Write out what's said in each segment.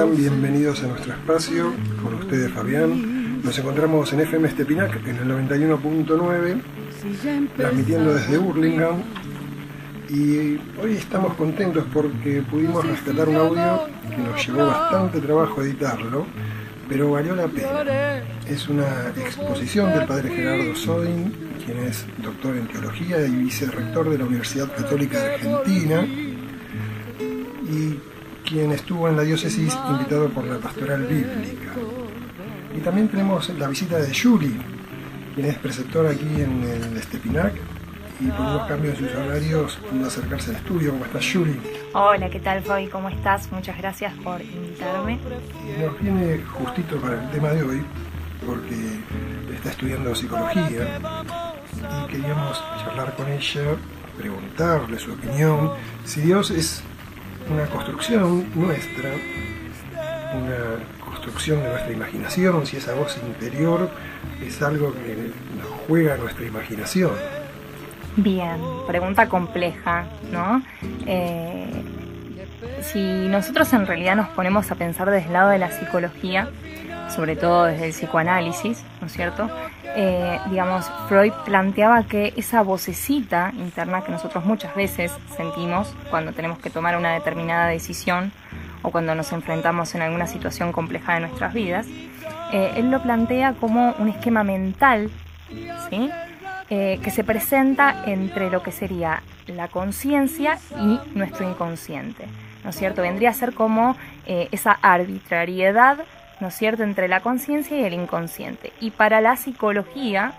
están? Bienvenidos a nuestro espacio, con ustedes Fabián. Nos encontramos en FM Estepinac, en el 91.9, transmitiendo desde Hurlingham. Y hoy estamos contentos porque pudimos rescatar un audio que nos llevó bastante trabajo editarlo, pero valió la pena. Es una exposición del padre Gerardo Sodin, quien es doctor en teología y vicerrector de la Universidad Católica de Argentina, y quien estuvo en la diócesis invitado por la Pastoral Bíblica. Y también tenemos la visita de Yuli, quien es preceptora aquí en el Estepinac, y por unos cambios en sus horarios pudo acercarse al estudio. ¿Cómo estás, Yuli? Hola, ¿qué tal, Fabi? ¿Cómo estás? Muchas gracias por invitarme. Nos viene justito para el tema de hoy, porque está estudiando psicología y queríamos charlar con ella, preguntarle su opinión, si Dios es una construcción nuestra, una construcción de nuestra imaginación, si esa voz interior es algo que nos juega nuestra imaginación. Bien, pregunta compleja, ¿no? Si nosotros en realidad nos ponemos a pensar desde el lado de la psicología, sobre todo desde el psicoanálisis, ¿no es cierto? Digamos, Freud planteaba que esa vocecita interna que nosotros muchas veces sentimos cuando tenemos que tomar una determinada decisión o cuando nos enfrentamos en alguna situación compleja de nuestras vidas, él lo plantea como un esquema mental, ¿sí? Que se presenta entre lo que sería la conciencia y nuestro inconsciente, ¿no es cierto? Vendría a ser como esa arbitrariedad, ¿no es cierto?, entre la conciencia y el inconsciente. Y para la psicología,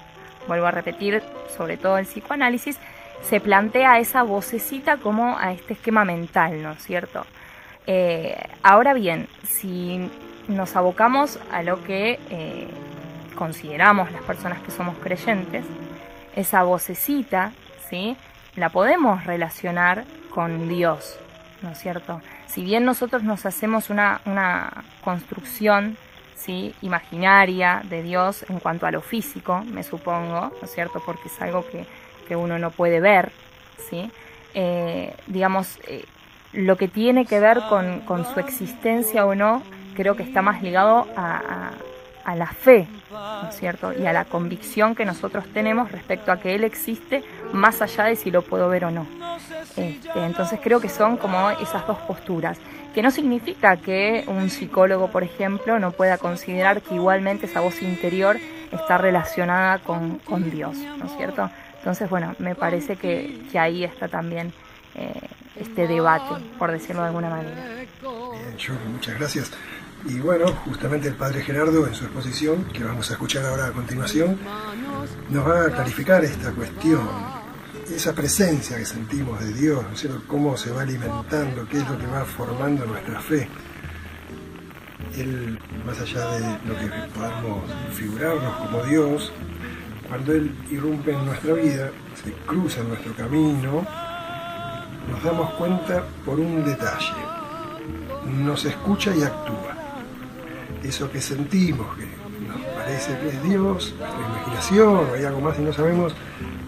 vuelvo a repetir, sobre todo el psicoanálisis, se plantea esa vocecita como a este esquema mental, ¿no es cierto? Ahora bien, si nos abocamos a lo que consideramos las personas que somos creyentes, esa vocecita, ¿sí?, la podemos relacionar con Dios, ¿no es cierto? Si bien nosotros nos hacemos una construcción, ¿sí?, imaginaria de Dios en cuanto a lo físico, me supongo, ¿no es cierto?, porque es algo que uno no puede ver, ¿sí? Digamos, lo que tiene que ver con su existencia o no, creo que está más ligado a la fe, ¿no es cierto?, y a la convicción que nosotros tenemos respecto a que Él existe, más allá de si lo puedo ver o no. Entonces creo que son como esas dos posturas, que no significa que un psicólogo, por ejemplo, no pueda considerar que igualmente esa voz interior está relacionada con Dios, ¿no es cierto? Entonces, bueno, me parece que ahí está también este debate, por decirlo de alguna manera. Bien, Jorge, muchas gracias. Y bueno, justamente el padre Gerardo, en su exposición, que vamos a escuchar ahora a continuación, nos va a clarificar esta cuestión, esa presencia que sentimos de Dios, ¿no es cierto?, cómo se va alimentando, qué es lo que va formando nuestra fe. Él, más allá de lo que podamos figurarnos como Dios, cuando Él irrumpe en nuestra vida, se cruza en nuestro camino, nos damos cuenta por un detalle: nos escucha y actúa. Eso que sentimos, que nos parece que es Dios, nuestra imaginación, o hay algo más y no sabemos,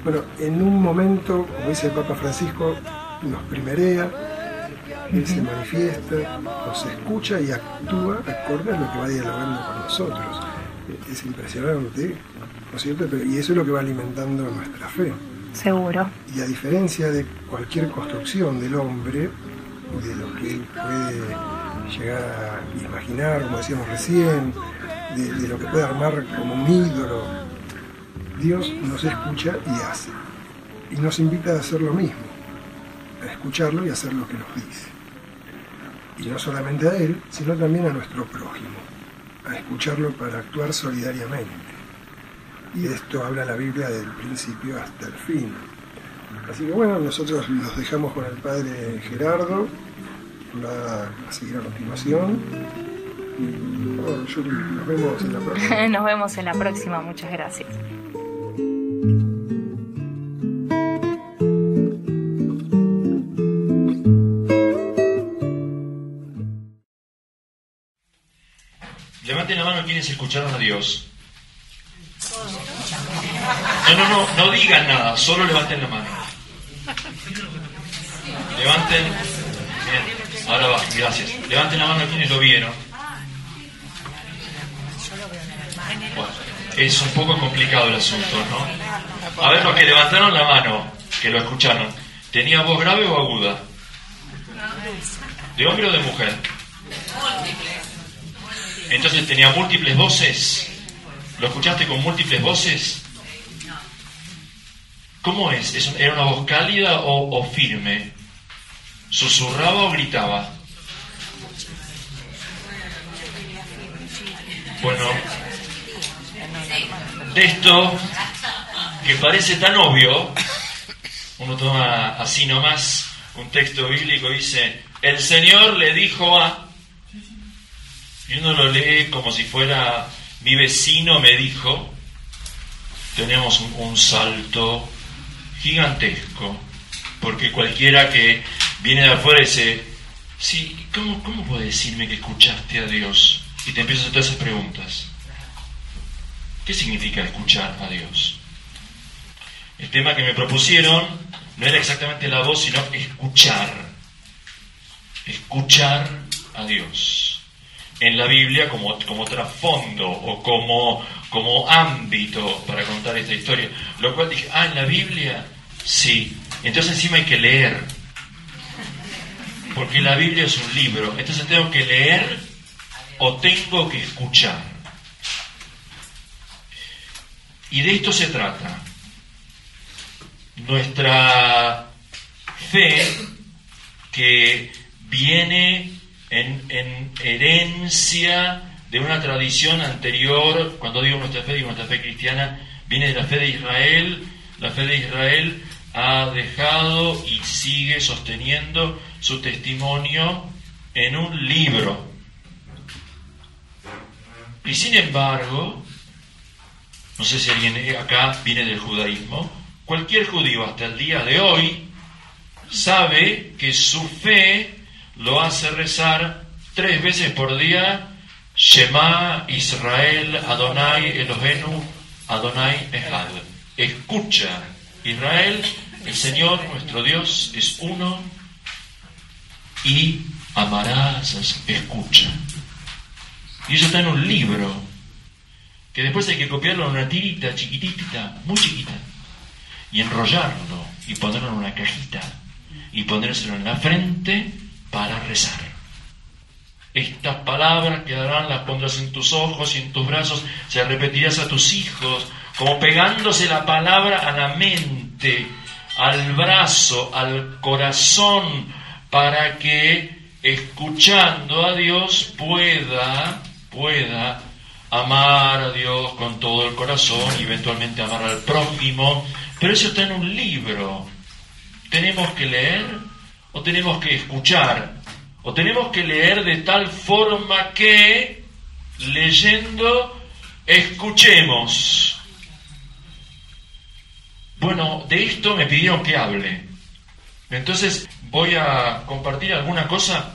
bueno, en un momento, como dice el Papa Francisco, nos primerea, Él se manifiesta, nos escucha y actúa acorde a lo que va dialogando con nosotros. Es impresionante, ¿no es cierto? Y eso es lo que va alimentando nuestra fe. Seguro. Y a diferencia de cualquier construcción del hombre, de lo que él puede llegar a imaginar, como decíamos recién, de lo que puede armar como un ídolo, Dios nos escucha y hace. Y nos invita a hacer lo mismo, a escucharlo y a hacer lo que nos dice. Y no solamente a Él, sino también a nuestro prójimo, a escucharlo para actuar solidariamente. Y de esto habla la Biblia del principio hasta el fin. Así que bueno, nosotros los dejamos con el padre Gerardo, va a seguir a continuación. Y bueno, Yuri, nos vemos en la próxima. Nos vemos en la próxima, muchas gracias. Levanten la mano quienes escucharon a Dios. No digan nada, solo levanten la mano. Levanten. Bien, ahora va, gracias. Levanten la mano quienes lo vieron. Bueno, es un poco complicado el asunto, ¿no? A ver, los que levantaron la mano, que lo escucharon, ¿tenía voz grave o aguda? ¿De hombre o de mujer? Entonces tenía múltiples voces. ¿Lo escuchaste con múltiples voces? ¿Cómo es? ¿Era una voz cálida o firme? ¿Susurraba o gritaba? Bueno, de esto que parece tan obvio, uno toma así nomás un texto bíblico y dice: el Señor le dijo a... y uno lo lee como si fuera mi vecino me dijo. Tenemos un salto gigantesco, porque cualquiera que viene de afuera dice: sí, ¿cómo puedes decirme que escuchaste a Dios? Y te empiezas a hacer esas preguntas. ¿Qué significa escuchar a Dios? El tema que me propusieron no era exactamente la voz, sino escuchar. Escuchar a Dios. En la Biblia como trasfondo o como ámbito para contar esta historia. Lo cual dije, en la Biblia, sí. Entonces encima hay que leer. Porque la Biblia es un libro. Entonces tengo que leer o tengo que escuchar. Y de esto se trata. Nuestra fe, que viene en herencia de una tradición anterior. Cuando digo nuestra fe cristiana, viene de la fe de Israel. La fe de Israel ha dejado y sigue sosteniendo su testimonio en un libro. Y sin embargo, no sé si alguien acá viene del judaísmo, cualquier judío hasta el día de hoy sabe que su fe lo hace rezar 3 veces por día: Shema Israel Adonai Eloheinu Adonai Echad. Escucha, Israel, el Señor nuestro Dios es uno, y amarás. Escucha. Y eso está en un libro, que después hay que copiarlo en una tirita chiquitita, muy chiquita, y enrollarlo, y ponerlo en una cajita, y ponérselo en la frente para rezar. Estas palabras quedarán, las pondrás en tus ojos y en tus brazos, se repetirás a tus hijos, como pegándose la palabra a la mente, al brazo, al corazón, para que escuchando a Dios pueda amar a Dios con todo el corazón y eventualmente amar al prójimo. Pero eso está en un libro. ¿Tenemos que leer o tenemos que escuchar? ¿O tenemos que leer de tal forma que, leyendo, escuchemos? Bueno, de esto me pidieron que hable. Entonces voy a compartir alguna cosa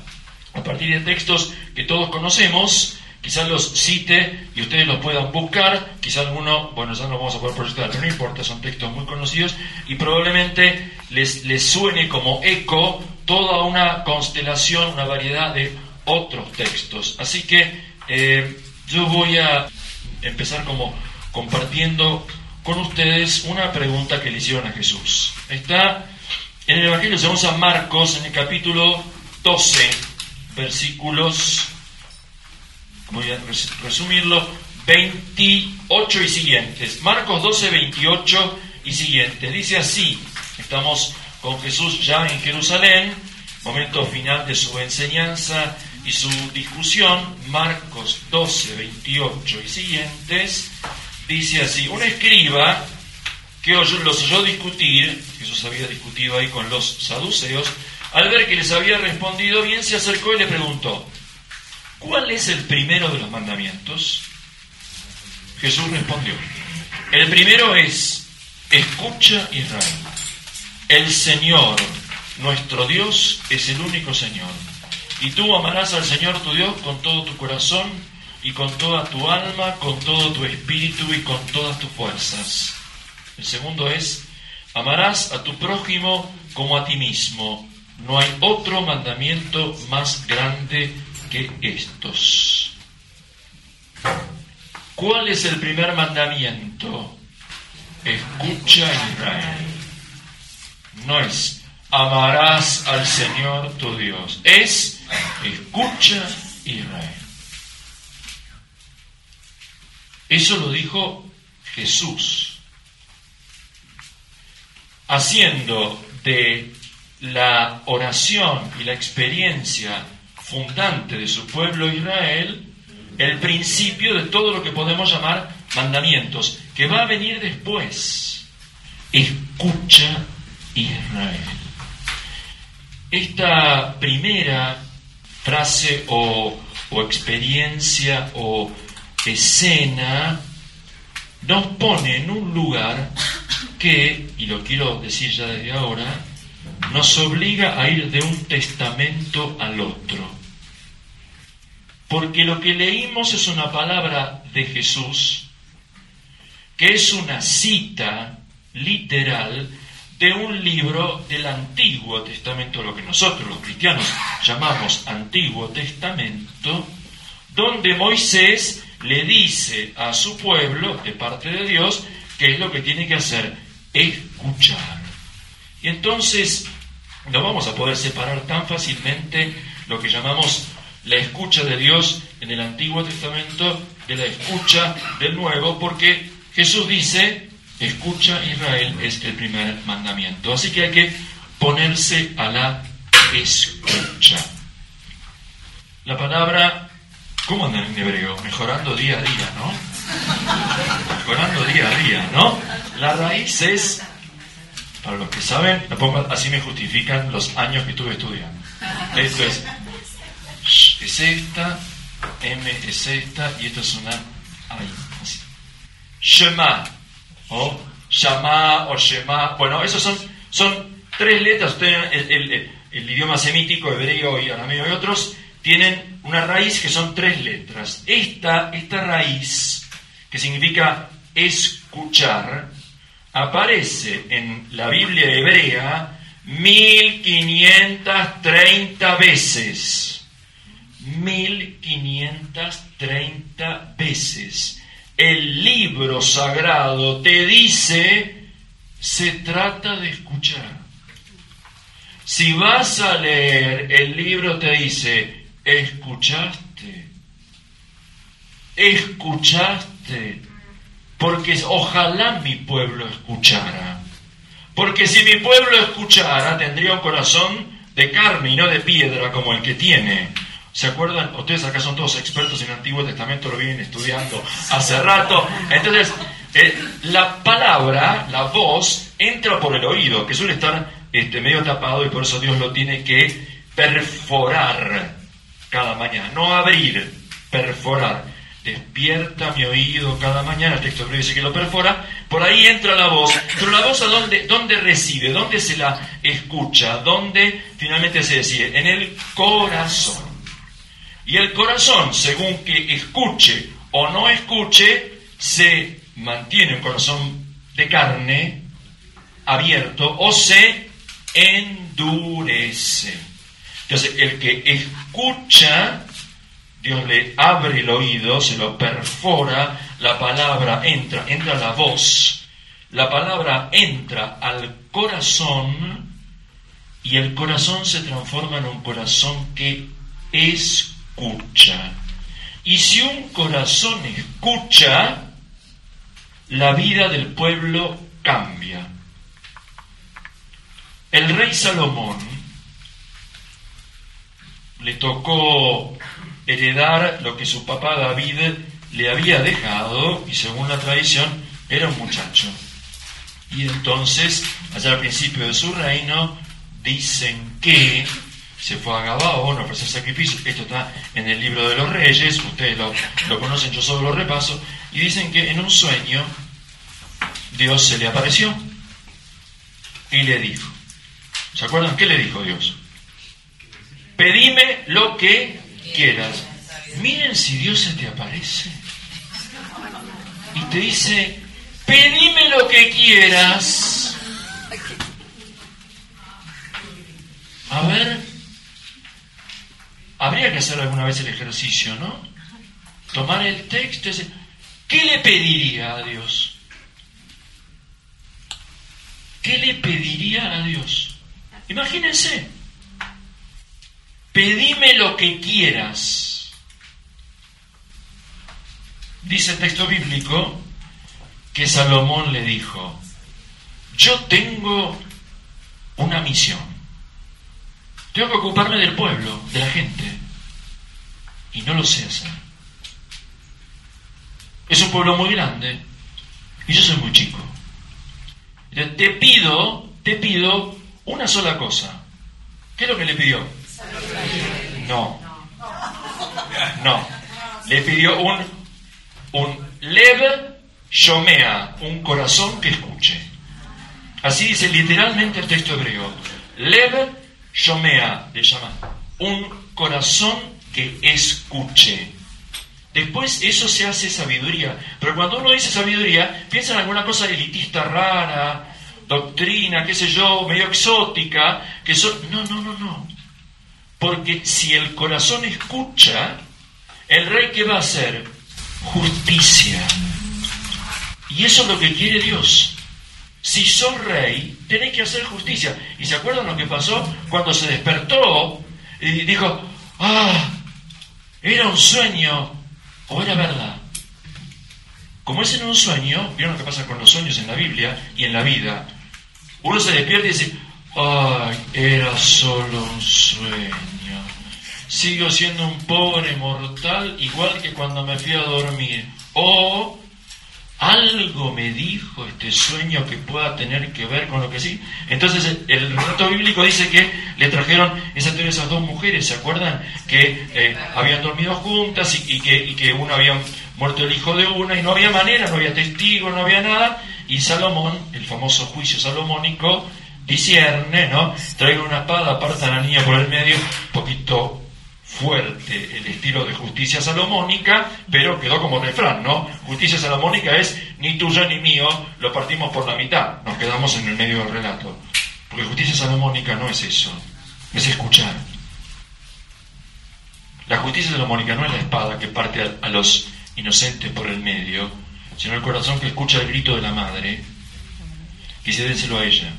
a partir de textos que todos conocemos. Quizás los cite y ustedes los puedan buscar. Quizás alguno, ya no vamos a poder proyectar, pero no importa, son textos muy conocidos y probablemente les suene como eco toda una constelación, una variedad de otros textos. Así que yo voy a empezar como compartiendo con ustedes una pregunta que le hicieron a Jesús. Está en el Evangelio según San Marcos, en el capítulo 12, versículos, voy a resumirlo, 28 y siguientes. Marcos 12, 28 y siguientes. Dice así: estamos con Jesús ya en Jerusalén, momento final de su enseñanza y su discusión. Marcos 12, 28 y siguientes. Dice así: un escriba que los oyó discutir, Jesús había discutido ahí con los saduceos, al ver que les había respondido bien, se acercó y le preguntó: ¿cuál es el primero de los mandamientos? Jesús respondió: el primero es: escucha, Israel, el Señor nuestro Dios es el único Señor, y tú amarás al Señor tu Dios con todo tu corazón y con toda tu alma, con todo tu espíritu y con todas tus fuerzas. El segundo es: amarás a tu prójimo como a ti mismo. No hay otro mandamiento más grande que estos. ¿Cuál es el primer mandamiento? Escucha, Israel. No es amarás al Señor tu Dios. Es escucha, Israel. Eso lo dijo Jesús, haciendo de la oración y la experiencia fundante de su pueblo Israel el principio de todo lo que podemos llamar mandamientos, que va a venir después. Escucha, Israel. Esta primera frase o experiencia o escena nos pone en un lugar que, y lo quiero decir ya desde ahora, nos obliga a ir de un testamento al otro. Porque lo que leímos es una palabra de Jesús, que es una cita literal de un libro del Antiguo Testamento, lo que nosotros los cristianos llamamos Antiguo Testamento, donde Moisés le dice a su pueblo, de parte de Dios, qué es lo que tiene que hacer: escuchar. Y entonces no vamos a poder separar tan fácilmente lo que llamamos la escucha de Dios en el Antiguo Testamento de la escucha del Nuevo, porque Jesús dice: escucha, Israel, es el primer mandamiento. Así que hay que ponerse a la escucha. La palabra, ¿cómo andan en hebreo? Mejorando día a día, ¿no? Mejorando día a día, ¿no? La raíz es, para los que saben, así me justifican los años que estuve estudiando. Esto es esta, M es esta, y esto es una ay, así. Shema, o Shama, o Shema. Bueno, esos son tres letras. Ustedes, el idioma semítico, hebreo y arameo y otros, tienen una raíz que son tres letras. Esta raíz, que significa escuchar, aparece en la Biblia hebrea 1530 veces. 1530 veces. El libro sagrado te dice, se trata de escuchar. Si vas a leer, el libro te dice, escuchaste, porque ojalá mi pueblo escuchara. Porque si mi pueblo escuchara, tendría un corazón de carne y no de piedra como el que tiene. ¿Se acuerdan? Ustedes acá son todos expertos en el Antiguo Testamento, lo vienen estudiando hace rato. Entonces, la palabra, la voz, entra por el oído, que suele estar medio tapado, y por eso Dios lo tiene que perforar cada mañana. No abrir, perforar. Despierta mi oído cada mañana, el texto hebreo dice que lo perfora. Por ahí entra la voz. Pero la voz, ¿a dónde reside? ¿Dónde se la escucha? ¿Dónde finalmente se decide? En el corazón. Y el corazón, según que escuche o no escuche, se mantiene un corazón de carne abierto o se endurece. Entonces, el que escucha, Dios le abre el oído, se lo perfora, la palabra entra la voz, la palabra entra al corazón y el corazón se transforma en un corazón que escucha. Y si un corazón escucha, la vida del pueblo cambia. El rey Salomón le tocó heredar lo que su papá David le había dejado, y según la tradición era un muchacho. Y entonces, allá al principio de su reino, dicen que se fue a Gabaón a ofrecer sacrificio. Esto está en el libro de los Reyes, ustedes lo conocen, yo solo lo repaso. Y dicen que en un sueño Dios se le apareció y le dijo, ¿se acuerdan qué le dijo Dios? Pedime lo que quieras. Miren si Dios se te aparece y te dice, pedime lo que quieras. A ver, habría que hacer alguna vez el ejercicio, ¿no? Tomar el texto y decir, ¿qué le pediría a Dios? ¿Qué le pediría a Dios? Imagínense. Pedime lo que quieras. Dice el texto bíblico que Salomón le dijo: yo tengo una misión. Tengo que ocuparme del pueblo, de la gente, y no lo sé hacer. Es un pueblo muy grande y yo soy muy chico. Entonces, te pido una sola cosa. ¿Qué es lo que le pidió? No. Le pidió un lev shomea, un corazón que escuche. Así dice literalmente el texto hebreo. Lev shomea, le llama. Un corazón que escuche. Después eso se hace sabiduría. Pero cuando uno dice sabiduría, piensa en alguna cosa elitista rara, doctrina, qué sé yo, medio exótica, que son... No. Porque si el corazón escucha, el rey ¿qué va a hacer? Justicia. Y eso es lo que quiere Dios. Si sos rey, tenés que hacer justicia. ¿Y se acuerdan lo que pasó cuando se despertó y dijo, era un sueño o era verdad? Como es en un sueño, ¿vieron lo que pasa con los sueños en la Biblia y en la vida? Uno se despierta y dice, era solo un sueño. Sigo siendo un pobre mortal igual que cuando me fui a dormir. O algo me dijo este sueño que pueda tener que ver con lo que sí. Entonces el relato bíblico dice que le trajeron esas dos mujeres, ¿se acuerdan? Que habían dormido juntas y que una había muerto el hijo de una y no había manera, no había testigo, no había nada. Y Salomón, el famoso juicio salomónico, discierne, ¿no? Traigan una espada, apartan a la niña por el medio, un poquito fuerte el estilo de justicia salomónica, pero quedó como refrán, ¿no? Justicia salomónica es ni tuyo ni mío, lo partimos por la mitad, nos quedamos en el medio del relato. Porque justicia salomónica no es eso, es escuchar. La justicia salomónica no es la espada que parte a los inocentes por el medio, sino el corazón que escucha el grito de la madre y dice, dénselo a ella.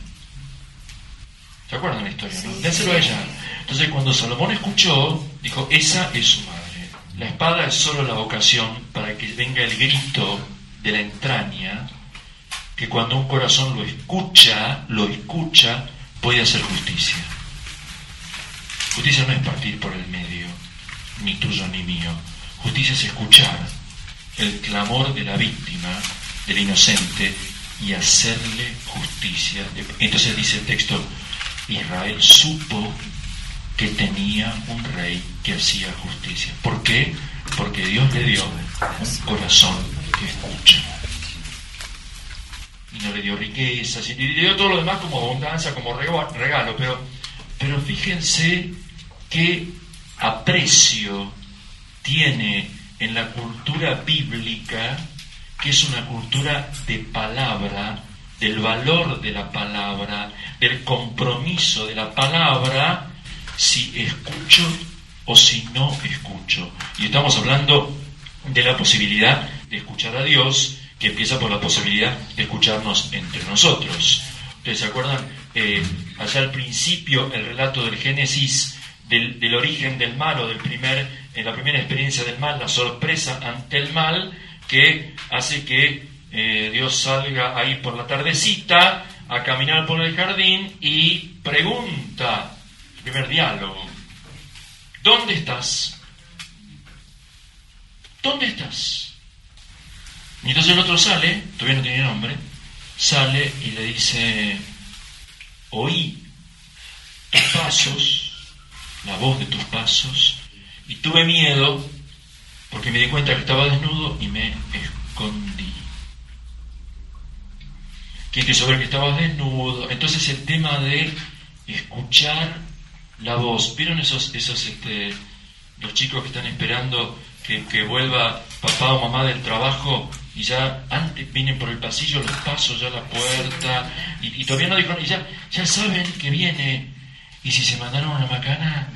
¿Se acuerdan la historia, no? Dénselo a ella. Entonces cuando Salomón escuchó, dijo, esa es su madre. La espada es solo la ocasión para que venga el grito de la entraña, que cuando un corazón lo escucha, puede hacer justicia. Justicia no es partir por el medio, ni tuyo ni mío. Justicia es escuchar el clamor de la víctima, del inocente, y hacerle justicia. Entonces dice el texto, Israel supo que tenía un rey que hacía justicia. ¿Por qué? Porque Dios le dio un corazón que escucha. Y no le dio riquezas, y le dio todo lo demás como abundancia, como regalo, pero fíjense qué aprecio tiene en la cultura bíblica, que es una cultura de palabra, del valor de la palabra, del compromiso de la palabra, si escucho o si no escucho. Y estamos hablando de la posibilidad de escuchar a Dios, que empieza por la posibilidad de escucharnos entre nosotros. ¿Ustedes se acuerdan? Allá al principio, el relato del Génesis, del origen del mal, o en la primera experiencia del mal, la sorpresa ante el mal, que hace que Dios salga ahí por la tardecita a caminar por el jardín y pregunta, el primer diálogo, ¿dónde estás? ¿Dónde estás? Y entonces el otro sale, todavía no tiene nombre, sale y le dice, oí tus pasos, la voz de tus pasos, y tuve miedo porque me di cuenta que estaba desnudo y me escondí. ¿Quién quiso ver que estabas desnudo? Entonces el tema de escuchar la voz. ¿Vieron esos los chicos que están esperando que vuelva papá o mamá del trabajo y ya antes vienen por el pasillo, los pasos, ya la puerta, y todavía no dijeron, y ya saben que viene? ¿Y si se mandaron una macana?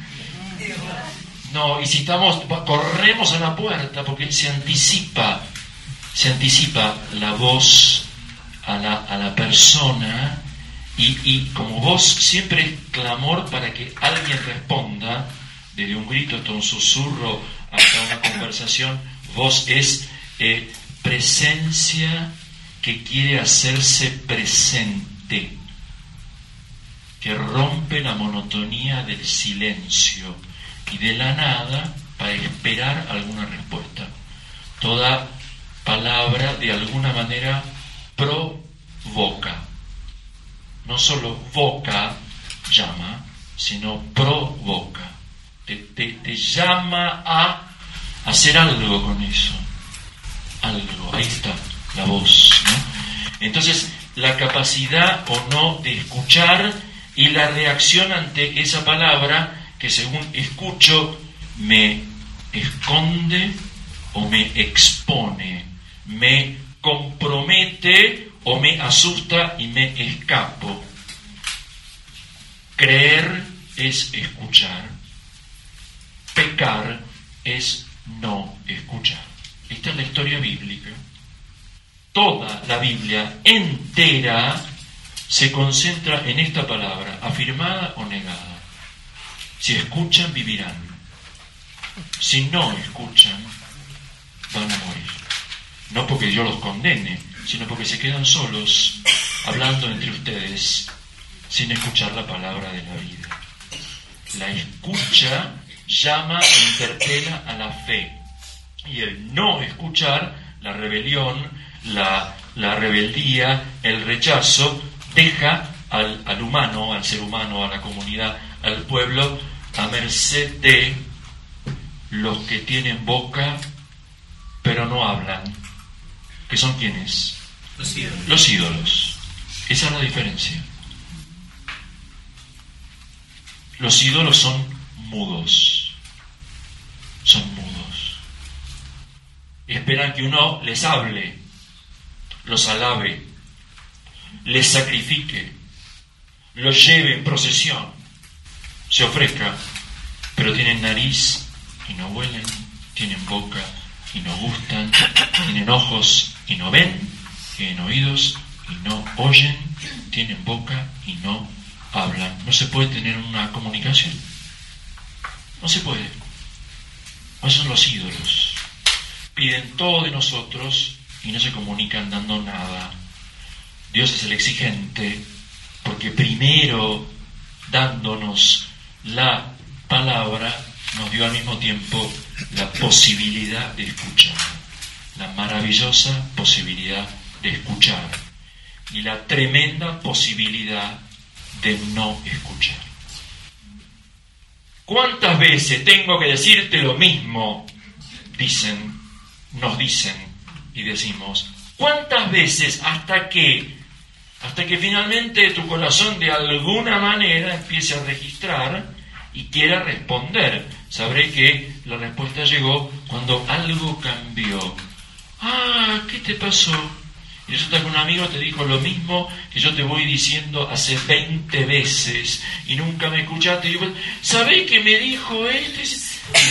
No, y si corremos a la puerta porque se anticipa se anticipa la voz a la persona y como voz siempre es clamor para que alguien responda, desde un grito hasta un susurro, hasta una conversación. Voz es presencia que quiere hacerse presente, que rompe la monotonía del silencio y de la nada para esperar alguna respuesta. Toda palabra de alguna manera provoca. No solo voca, llama, sino provoca. Te llama a hacer algo con eso. Algo, ahí está la voz, ¿no? Entonces, la capacidad o no de escuchar y la reacción ante esa palabra que según escucho me esconde o me expone, me compromete o me asusta y me escapo. Creer es escuchar, pecar es no escuchar. Esta es la historia bíblica. Toda la Biblia entera se concentra en esta palabra, afirmada o negada. Si escuchan, vivirán. Si no escuchan, van a morir. No porque Dios los condene, sino porque se quedan solos, hablando entre ustedes, sin escuchar la palabra de la vida. La escucha llama e interpela a la fe. Y el no escuchar, la rebelión, la rebeldía, el rechazo, deja al humano, al ser humano, a la comunidad, al pueblo, a merced de los que tienen boca pero no hablan. ¿Que son quiénes? Los ídolos. Los ídolos. Esa es la diferencia. Los ídolos son mudos. Son mudos. Esperan que uno les hable, los alabe, les sacrifique, los lleve en procesión, se ofrezca, pero tienen nariz y no huelen, tienen boca y no gustan, tienen ojos y no ven, tienen oídos y no oyen, tienen boca y no hablan. No se puede tener una comunicación. No se puede. Esos son los ídolos. Piden todo de nosotros y no se comunican dando nada. Dios es el exigente, porque primero, dándonos la palabra, nos dio al mismo tiempo la posibilidad de escuchar, la maravillosa posibilidad de escuchar y la tremenda posibilidad de no escuchar. ¿Cuántas veces tengo que decirte lo mismo? Nos dicen y decimos. ¿Cuántas veces hasta que finalmente tu corazón de alguna manera empiece a registrar y quiera responder? Sabré que la respuesta llegó cuando algo cambió. Ah, ¿qué te pasó? Y resulta que un amigo te dijo lo mismo que yo te voy diciendo hace 20 veces y nunca me escuchaste. Y yo, ¿sabés qué me dijo este?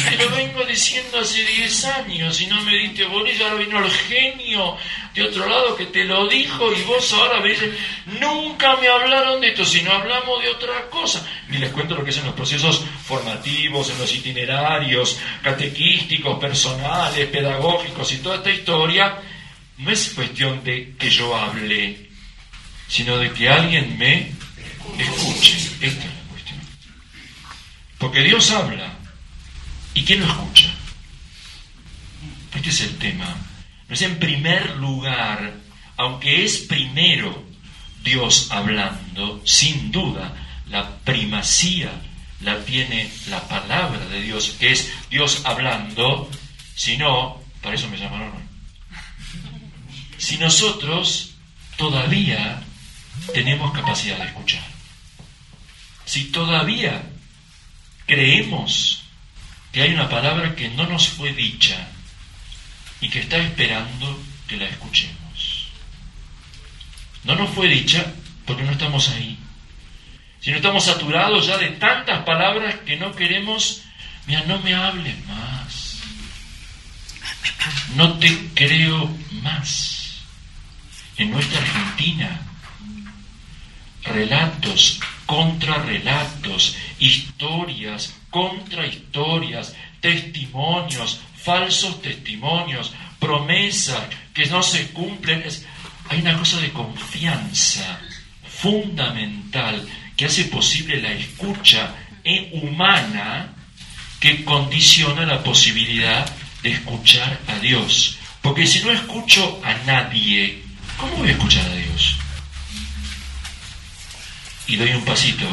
Te lo vengo diciendo hace 10 años y no me diste bola, y ahora vino el genio de otro lado que te lo dijo y vos ahora me dices, nunca me hablaron de esto, sino hablamos de otra cosa. Y les cuento lo que es en los procesos formativos, en los itinerarios catequísticos, personales, pedagógicos y toda esta historia. No es cuestión de que yo hable, sino de que alguien me escuche. Esta es la cuestión. Porque Dios habla. ¿Y quién lo escucha? Este es el tema. No es en primer lugar, aunque es primero Dios hablando, sin duda, la primacía la tiene la palabra de Dios, que es Dios hablando, si no, para eso me llamaron hoy. Si nosotros todavía tenemos capacidad de escuchar, si todavía creemos que hay una palabra que no nos fue dicha y que está esperando que la escuchemos. No nos fue dicha porque no estamos ahí, sino estamos saturados ya de tantas palabras que no queremos. Mira, no me hables más. No te creo más. En nuestra Argentina, relatos contra relatos, historias contra historias, testimonios, falsos testimonios, promesas que no se cumplen. Hay una cosa de confianza fundamental que hace posible la escucha humana, que condiciona la posibilidad de escuchar a Dios. Porque si no escucho a nadie, ¿cómo voy a escuchar a Dios? Y doy un pasito.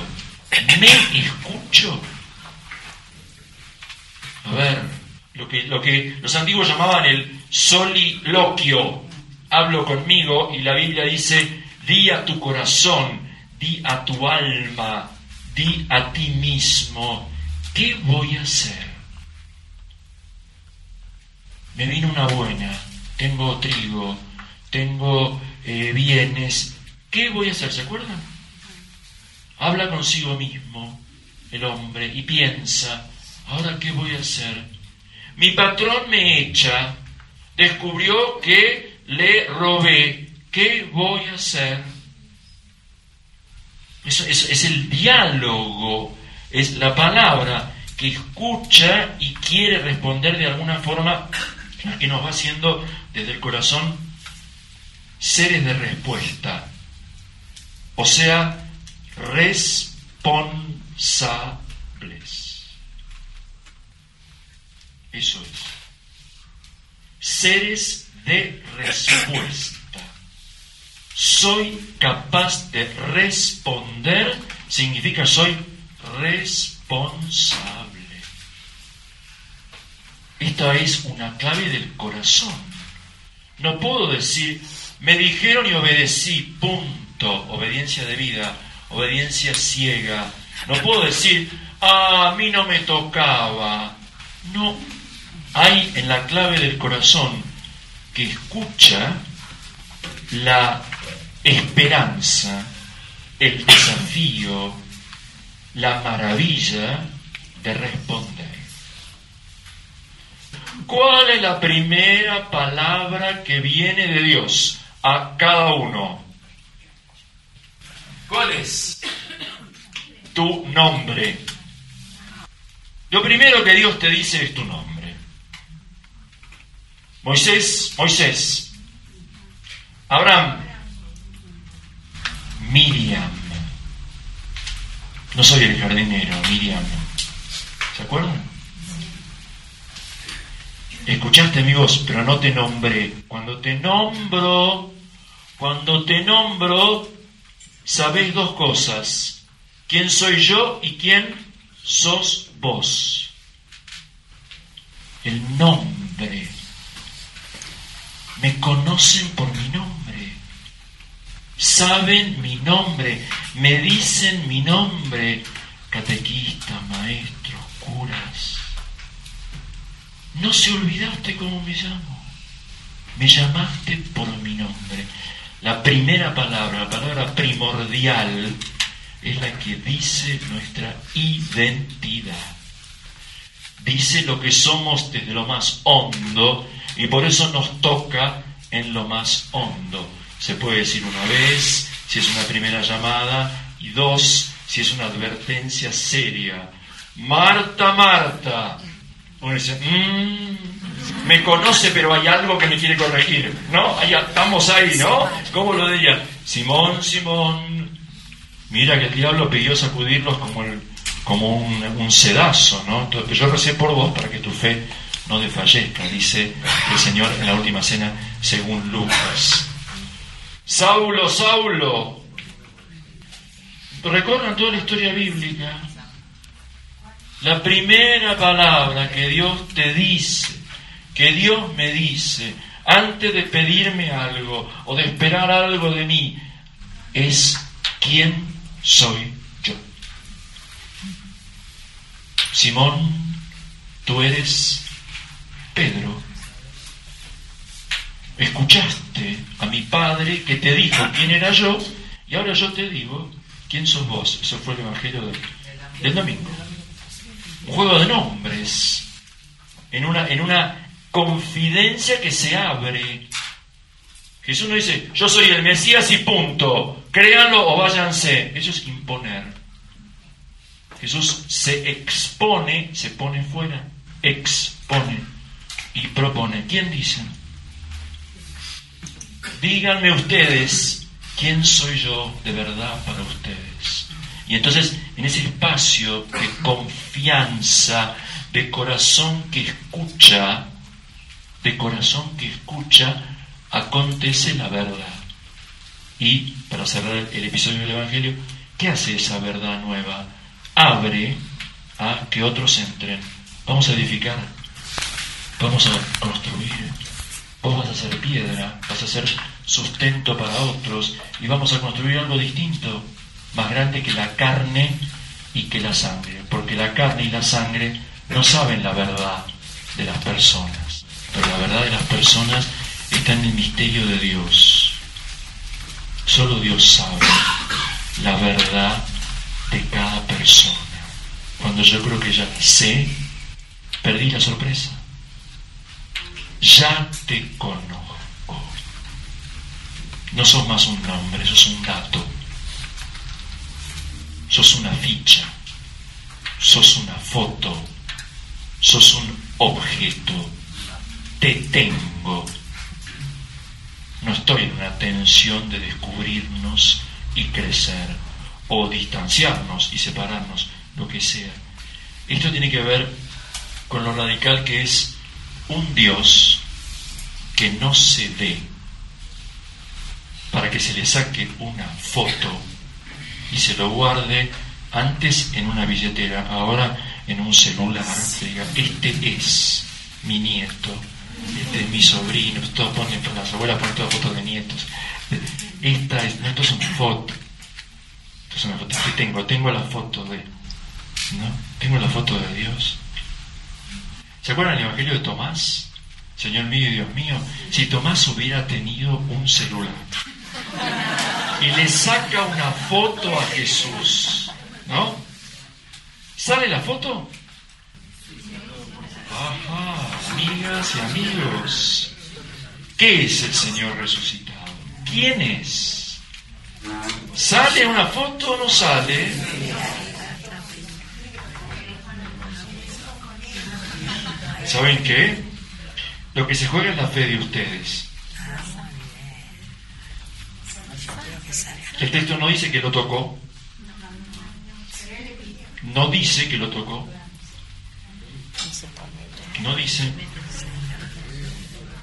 ¿Me escucho? A ver, lo que los antiguos llamaban el soliloquio. Hablo conmigo, y la Biblia dice: di a tu corazón, di a tu alma, di a ti mismo, ¿qué voy a hacer? Me vino una buena, tengo trigo, tengo bienes, ¿qué voy a hacer? ¿Se acuerdan? Habla consigo mismo el hombre y piensa: ¿ahora qué voy a hacer? Mi patrón me echa, descubrió que le robé, ¿qué voy a hacer? Eso es el diálogo, es la palabra que escucha y quiere responder de alguna forma, que nos va haciendo desde el corazón seres de respuesta, o sea, responsables. Eso es. Seres de respuesta. Soy capaz de responder, significa soy responsable. Esta es una clave del corazón. No puedo decir, me dijeron y obedecí, punto. Obediencia de vida, obediencia ciega. No puedo decir, a mí no me tocaba. No. Hay en la clave del corazón que escucha la esperanza, el desafío, la maravilla de responder. ¿Cuál es la primera palabra que viene de Dios a cada uno? ¿Cuál es? Tu nombre. Lo primero que Dios te dice es tu nombre. Moisés, Moisés. Abraham, Miriam. No soy el jardinero, Miriam. ¿Se acuerdan? Escuchaste mi voz, pero no te nombré. Cuando te nombro, sabés dos cosas: quién soy yo y quién sos vos. El nombre. Me conocen por mi nombre. Saben mi nombre. Me dicen mi nombre. Catequistas, maestros, curas. No se olvidaste cómo me llamo. Me llamaste por mi nombre. La primera palabra, la palabra primordial, es la que dice nuestra identidad. Dice lo que somos desde lo más hondo, y por eso nos toca en lo más hondo. Se puede decir una vez, si es una primera llamada, y dos, si es una advertencia seria. Marta, Marta. Uno dice, me conoce, pero hay algo que me quiere corregir, ¿no? Estamos ahí, ¿no? ¿Cómo lo diría? Simón, Simón, mira que el diablo pidió sacudirlos como un sedazo, ¿no? Entonces, yo recé por vos para que tu fe no desfallezca, dice el Señor en la última cena según Lucas. Saulo, Saulo. Recorran toda la historia bíblica. La primera palabra que Dios te dice, que Dios me dice, antes de pedirme algo o de esperar algo de mí, es ¿quién soy yo? Simón, tú eres Pedro. Escuchaste a mi padre que te dijo quién era yo, y ahora yo te digo quién sos vos. Eso fue el evangelio del domingo. Un juego de nombres en una confidencia que se abre. Jesús no dice, yo soy el Mesías y punto, créanlo o váyanse. Eso es imponer. Jesús se expone, se pone fuera, expone y propone. ¿Quién dice? Díganme ustedes quién soy yo de verdad para ustedes. Y entonces, en ese espacio de confianza, de corazón que escucha, acontece la verdad. Y, para cerrar el episodio del Evangelio, ¿qué hace esa verdad nueva? Abre a que otros entren. Vamos a edificar, vamos a construir, vos vas a ser piedra, vas a ser sustento para otros y vamos a construir algo distinto, más grande que la carne y que la sangre, porque la carne y la sangre no saben la verdad de las personas, pero la verdad de las personas está en el misterio de Dios. Solo Dios sabe la verdad de cada persona. Cuando yo creo que ya sé, perdí la sorpresa. Ya te conozco. No sos más un nombre, sos un dato. Sos una ficha. Sos una foto. Sos un objeto. Te tengo. No estoy en una tensión de descubrirnos y crecer, o distanciarnos y separarnos, lo que sea. Esto tiene que ver con lo radical que es un Dios que no se ve para que se le saque una foto y se lo guarde antes en una billetera, ahora en un celular, que diga, este es mi nieto, este es mi sobrino, todos ponen, las abuelas ponen todas fotos de nietos. Esto es una foto. Esto es una foto. ¿Qué tengo la foto de, ¿no? Tengo la foto de Dios. ¿Se acuerdan el Evangelio de Tomás? Señor mío y Dios mío, si Tomás hubiera tenido un celular y le saca una foto a Jesús, ¿no? ¿Sale la foto? Ajá, amigas y amigos, ¿qué es el Señor resucitado? ¿Quién es? ¿Sale una foto o no sale? ¿Saben qué? Lo que se juega es la fe de ustedes. El texto no dice que lo tocó. No dice que lo tocó. No dice.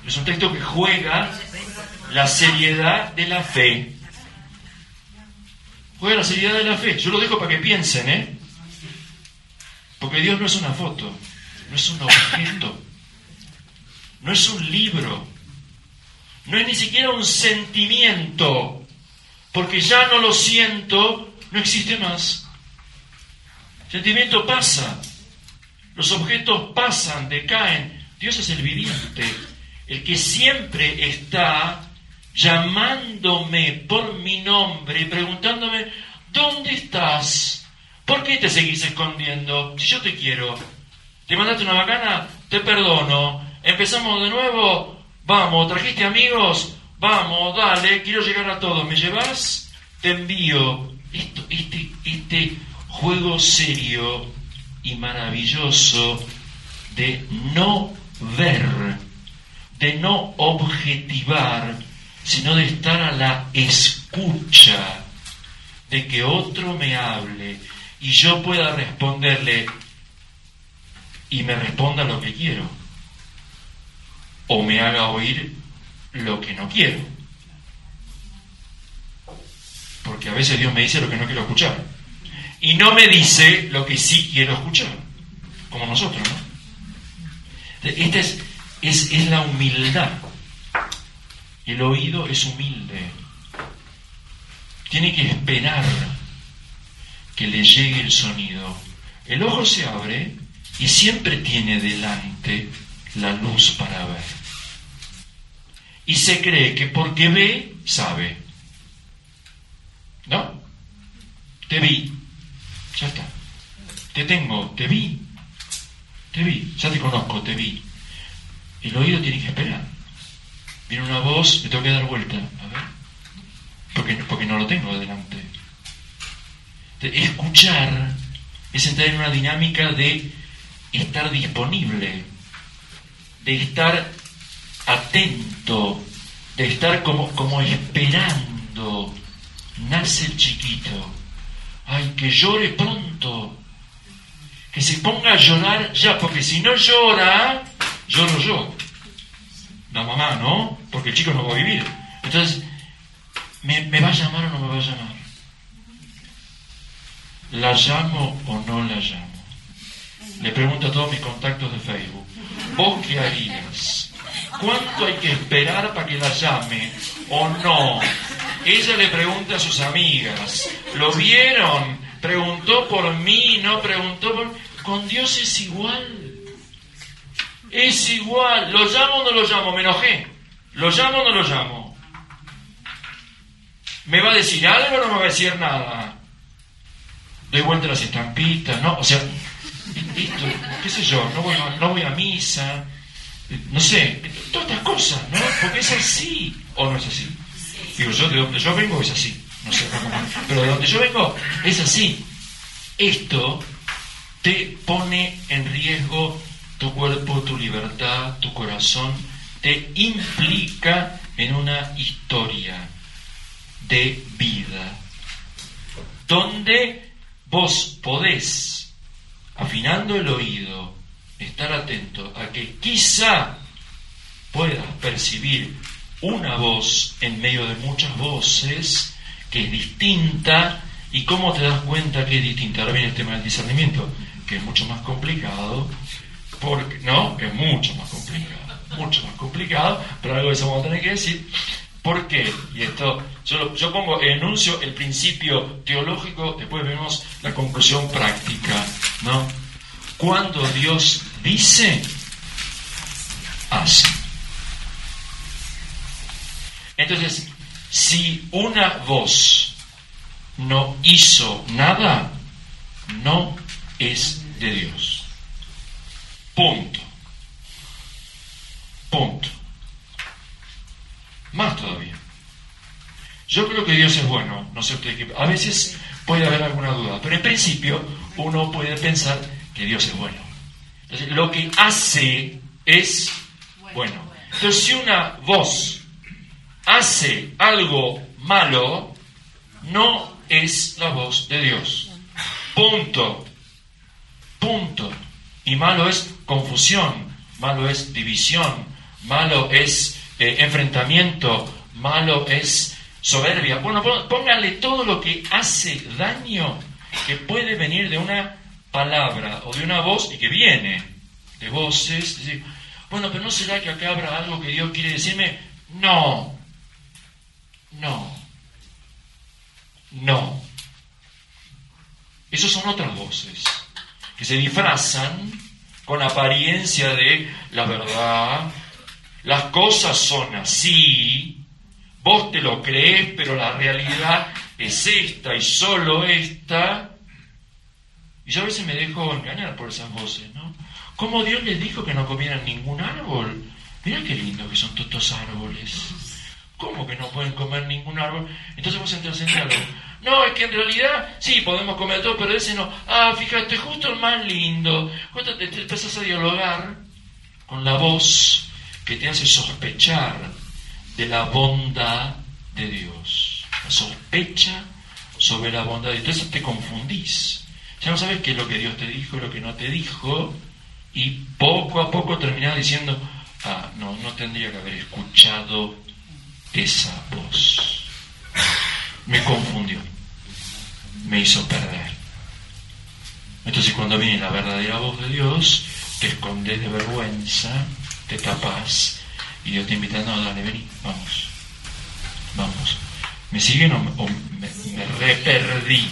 Es un texto que juega la seriedad de la fe. Juega la seriedad de la fe. Yo lo dejo para que piensen, Porque Dios no es una foto, no es un objeto, no es un libro, no es ni siquiera un sentimiento, porque ya no lo siento, no existe más. El sentimiento pasa, los objetos pasan, decaen. Dios es el viviente, el que siempre está llamándome por mi nombre y preguntándome, ¿dónde estás? ¿Por qué te seguís escondiendo? Si yo te quiero, te mandaste una bacana, te perdono, empezamos de nuevo, vamos, trajiste amigos, vamos, dale, quiero llegar a todos, ¿me llevas? Te envío. Este juego serio y maravilloso de no ver, de no objetivar, sino de estar a la escucha, de que otro me hable y yo pueda responderle y me responda lo que quiero, o me haga oír lo que no quiero, porque a veces Dios me dice lo que no quiero escuchar y no me dice lo que sí quiero escuchar, como nosotros, ¿no? Esta es la humildad. El oído es humilde, tiene que esperar que le llegue el sonido. El ojo se abre y siempre tiene delante la luz para ver. Y se cree que porque ve, sabe. ¿No? Te vi, ya está. Te tengo, te vi, ya te conozco, te vi. El oído tiene que esperar. Viene una voz, me tengo que dar vuelta, a ver, porque no lo tengo delante. Escuchar es entrar en una dinámica de estar disponible, de estar atento, de estar como esperando. Nace el chiquito, ay, que llore pronto, que se ponga a llorar ya, porque si no llora, lloro yo, la mamá, ¿no? Porque el chico no va a vivir. Entonces, ¿me va a llamar o no me va a llamar? ¿La llamo o no la llamo? Le pregunto a todos mis contactos de Facebook, ¿vos qué harías? ¿Cuánto hay que esperar para que la llame o no? Ella le pregunta a sus amigas, ¿lo vieron? Preguntó por mí, no preguntó por... Con Dios es igual. Es igual. ¿Lo llamo o no lo llamo? Me enojé. ¿Lo llamo o no lo llamo? ¿Me va a decir algo o no me va a decir nada? Doy vuelta las estampitas, ¿no? O sea, esto, qué sé yo, no voy a misa, no sé, todas estas cosas, ¿no? Porque es así, ¿o no es así? Digo, yo de donde yo vengo es así, no sé cómo, pero de donde yo vengo es así. Esto te pone en riesgo tu cuerpo, tu libertad, tu corazón, te implica en una historia de vida, donde vos podés, afinando el oído, estar atento a que quizá puedas percibir una voz en medio de muchas voces que es distinta. ¿Y cómo te das cuenta que es distinta? Ahora viene el tema del discernimiento, que es mucho más complicado, porque no, es mucho más complicado, pero algo de eso vamos a tener que decir. ¿Por qué? Y esto, yo pongo, enuncio el principio teológico, después vemos la conclusión práctica, ¿no? Cuando Dios dice, hace. Entonces, si una voz no hizo nada, no es de Dios. Punto. Más todavía. Yo creo que Dios es bueno, no sé usted qué. A veces puede haber alguna duda, pero en principio uno puede pensar que Dios es bueno. Entonces, lo que hace es bueno. Entonces, si una voz hace algo malo, no es la voz de Dios. Punto. Y malo es confusión, malo es división, malo es enfrentamiento, malo es soberbia. Bueno, póngale todo lo que hace daño, que puede venir de una palabra o de una voz, y que viene de voces. Es decir, bueno, pero ¿no será que acá habrá algo que Dios quiere decirme? No. Esas son otras voces que se disfrazan con apariencia de la verdad. Las cosas son así, vos te lo crees, pero la realidad es esta y solo esta. Y yo a veces me dejo engañar por esas voces, ¿no? ¿Cómo Dios les dijo que no comieran ningún árbol? Mirá qué lindo que son todos estos árboles. ¿Cómo que no pueden comer ningún árbol? Entonces vos entras en diálogo. No, es que en realidad sí, podemos comer todo, pero ese no. Ah, fíjate, justo el más lindo. Justo te empezás a dialogar con la voz que te hace sospechar de la bondad de Dios. La sospecha sobre la bondad de Dios. Entonces te confundís. Ya no sabes qué es lo que Dios te dijo y lo que no te dijo. Y poco a poco terminás diciendo, no tendría que haber escuchado esa voz. Me confundió, me hizo perder. Entonces cuando viene la verdadera voz de Dios, te escondes de vergüenza, te tapas, y Dios te invita, no, dale, vení, vamos. ¿Me siguen o me reperdí?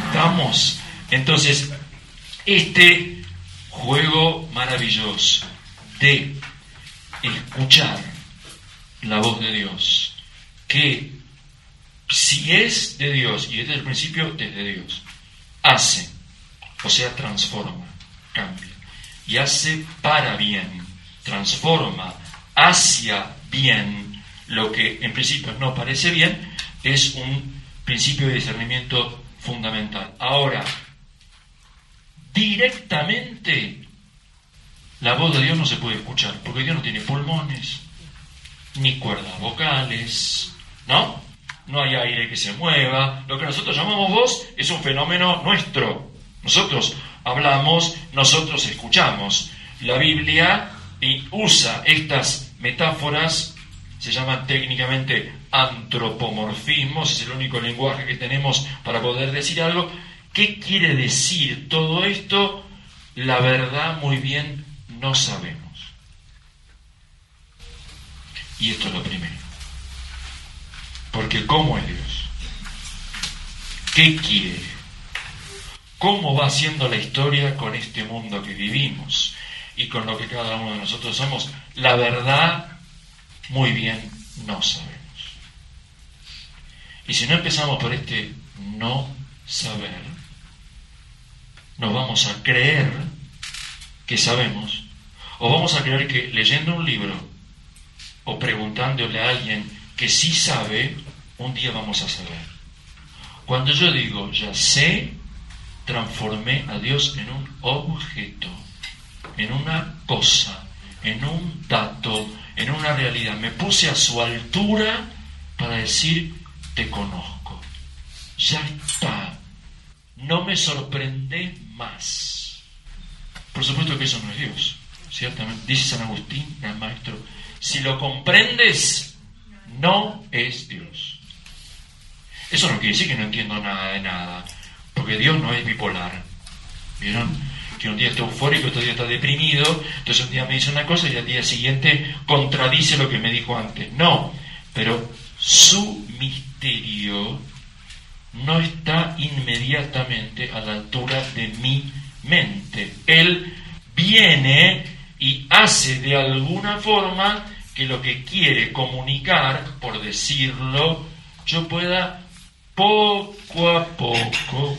¿Estamos? Entonces, este juego maravilloso de escuchar la voz de Dios, que si es de Dios, y desde el principio es de Dios, hace, o sea, transforma, cambia, y hace para bien, transforma hacia bien lo que en principio no parece bien, es un principio de discernimiento fundamental. Ahora, directamente la voz de Dios no se puede escuchar, porque Dios no tiene pulmones, ni cuerdas vocales, ¿no? No hay aire que se mueva. Lo que nosotros llamamos voz es un fenómeno nuestro. Nosotros hablamos, nosotros escuchamos. La Biblia usa estas metáforas, se llaman técnicamente antropomorfismos, es el único lenguaje que tenemos para poder decir algo. ¿Qué quiere decir todo esto? La verdad, muy bien, no sabemos. Y esto es lo primero. Porque ¿cómo es Dios? ¿Qué quiere? ¿Cómo va siendo la historia con este mundo que vivimos y con lo que cada uno de nosotros somos? La verdad, muy bien, no sabemos. Y si no empezamos por este no saber, nos vamos a creer que sabemos, o vamos a creer que leyendo un libro o preguntándole a alguien que sí sabe, un día vamos a saber. Cuando yo digo ya sé, transformé a Dios en un objeto, en una cosa, en un dato, en una realidad. Me puse a su altura para decir, te conozco. Ya está. No me sorprende más. Por supuesto que eso no es Dios. Ciertamente, dice San Agustín, gran maestro, si lo comprendes, no es Dios. Eso no quiere decir que no entiendo nada de nada, porque Dios no es bipolar. ¿Vieron? Que un día está eufórico, otro día está deprimido, entonces un día me dice una cosa y al día siguiente contradice lo que me dijo antes. No, pero su misterio no está inmediatamente a la altura de mi mente. Él viene y hace de alguna forma que lo que quiere comunicar, por decirlo, yo pueda poco a poco,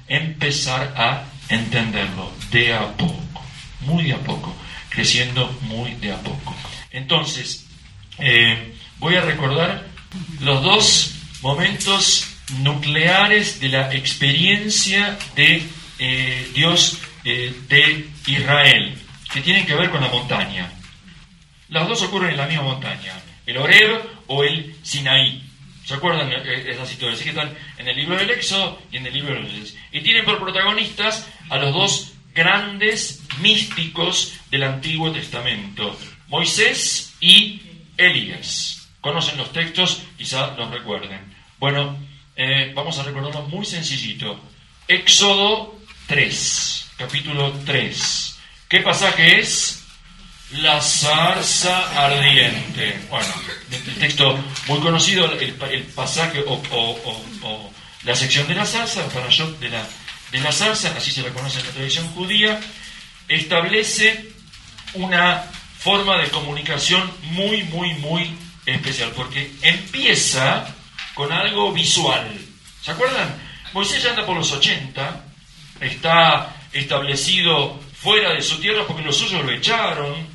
empezar a entenderlo, de a poco, muy de a poco, creciendo muy de a poco. Entonces, voy a recordar los dos momentos nucleares de la experiencia de Dios de Israel, que tienen que ver con la montaña. Las dos ocurren en la misma montaña, el Horeb o el Sinaí. ¿Se acuerdan esas historias? Así que están en el libro del Éxodo y en el libro de los Reyes. Y tienen por protagonistas a los dos grandes místicos del Antiguo Testamento, Moisés y Elías. Conocen los textos, quizá los recuerden. Bueno, vamos a recordarlos muy sencillito. Éxodo 3, capítulo 3. ¿Qué pasaje es? La zarza ardiente. Bueno, el texto muy conocido, el pasaje o la sección de la zarza, el parashot de la zarza, así se la conoce en la tradición judía, establece una forma de comunicación muy especial, porque empieza con algo visual. ¿Se acuerdan? Moisés ya anda por los 80, está establecido fuera de su tierra porque los suyos lo echaron.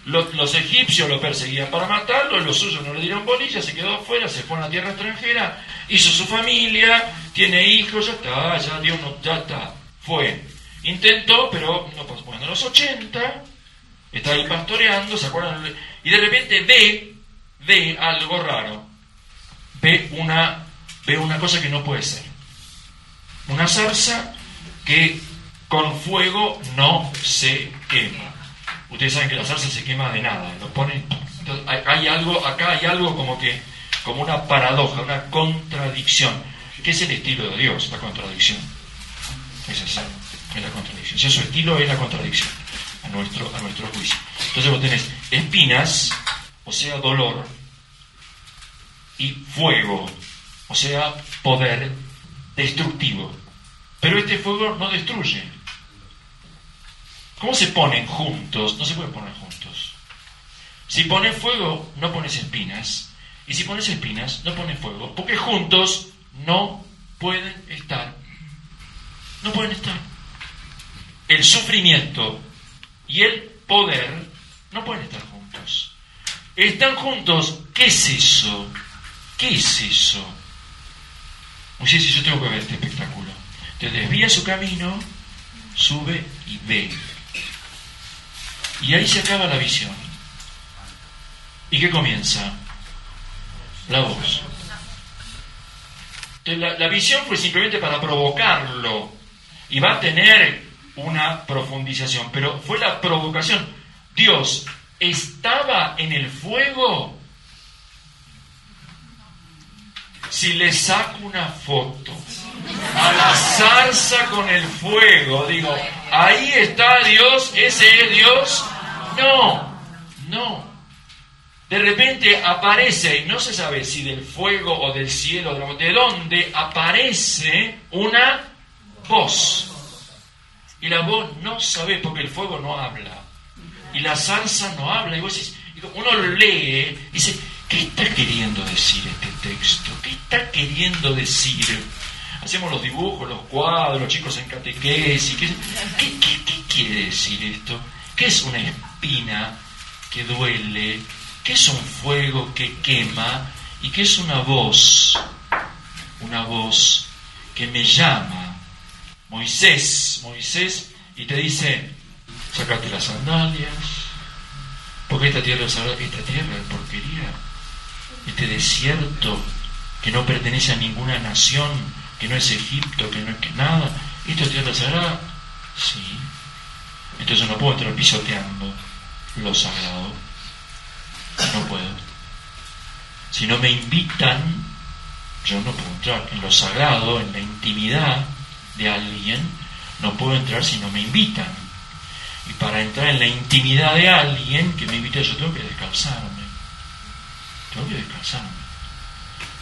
Los egipcios lo perseguían para matarlo, los suyos no le dieron bolilla, se quedó afuera, se fue a una tierra extranjera, hizo su familia, tiene hijos, ya está, ya Dios no, ya está, fue. Intentó, pero no pasó. Bueno, a los 80, está ahí pastoreando, ¿se acuerdan? Y de repente ve algo raro, ve una cosa que no puede ser. Una zarza que con fuego no se quema. Ustedes saben que la zarza se quema de nada, lo ponen. Entonces, hay algo como una paradoja, una contradicción, que es el estilo de Dios, la contradicción. Es así, es la contradicción. Si su estilo es la contradicción, a nuestro juicio. Entonces vos tenés espinas, o sea, dolor, y fuego, o sea, poder destructivo. Pero este fuego no destruye. ¿Cómo se ponen juntos? No se pueden poner juntos. Si pones fuego, no pones espinas. Y si pones espinas, no pones fuego. Porque juntos no pueden estar. No pueden estar. El sufrimiento y el poder, no pueden estar juntos. Están juntos. ¿Qué es eso? ¿Qué es eso? Moisés dice, yo tengo que ver este espectáculo. Entonces desvía su camino, sube y ve. Y ahí se acaba la visión. ¿Y qué comienza? La voz. Entonces la visión fue simplemente para provocarlo. Y va a tener una profundización. Pero fue la provocación. Dios estaba en el fuego. Si le saco una foto a la zarza con el fuego, digo, ahí está Dios, ese es Dios. No. De repente aparece, y no se sabe si del fuego o del cielo, de dónde aparece una voz. Y la voz no sabe, porque el fuego no habla. Y la zarza no habla. Y vos decís, uno lo lee y dice, ¿qué está queriendo decir este texto? ¿Qué está queriendo decir? Hacemos los dibujos, los cuadros, los chicos en catequesis. ¿Qué quiere decir esto? ¿Qué es una espina que duele? ¿Qué es un fuego que quema? ¿Y qué es una voz? Una voz que me llama. Moisés, y te dice, sacate las sandalias, porque esta tierra es porquería. Este desierto que no pertenece a ninguna nación, que no es Egipto, que no es que nada, ¿esto es tierra sagrada? Sí. Entonces no puedo entrar pisoteando lo sagrado. No puedo. Si no me invitan, yo no puedo entrar. En lo sagrado, en la intimidad de alguien, no puedo entrar si no me invitan. Y para entrar en la intimidad de alguien que me invita, yo tengo que descalzarme.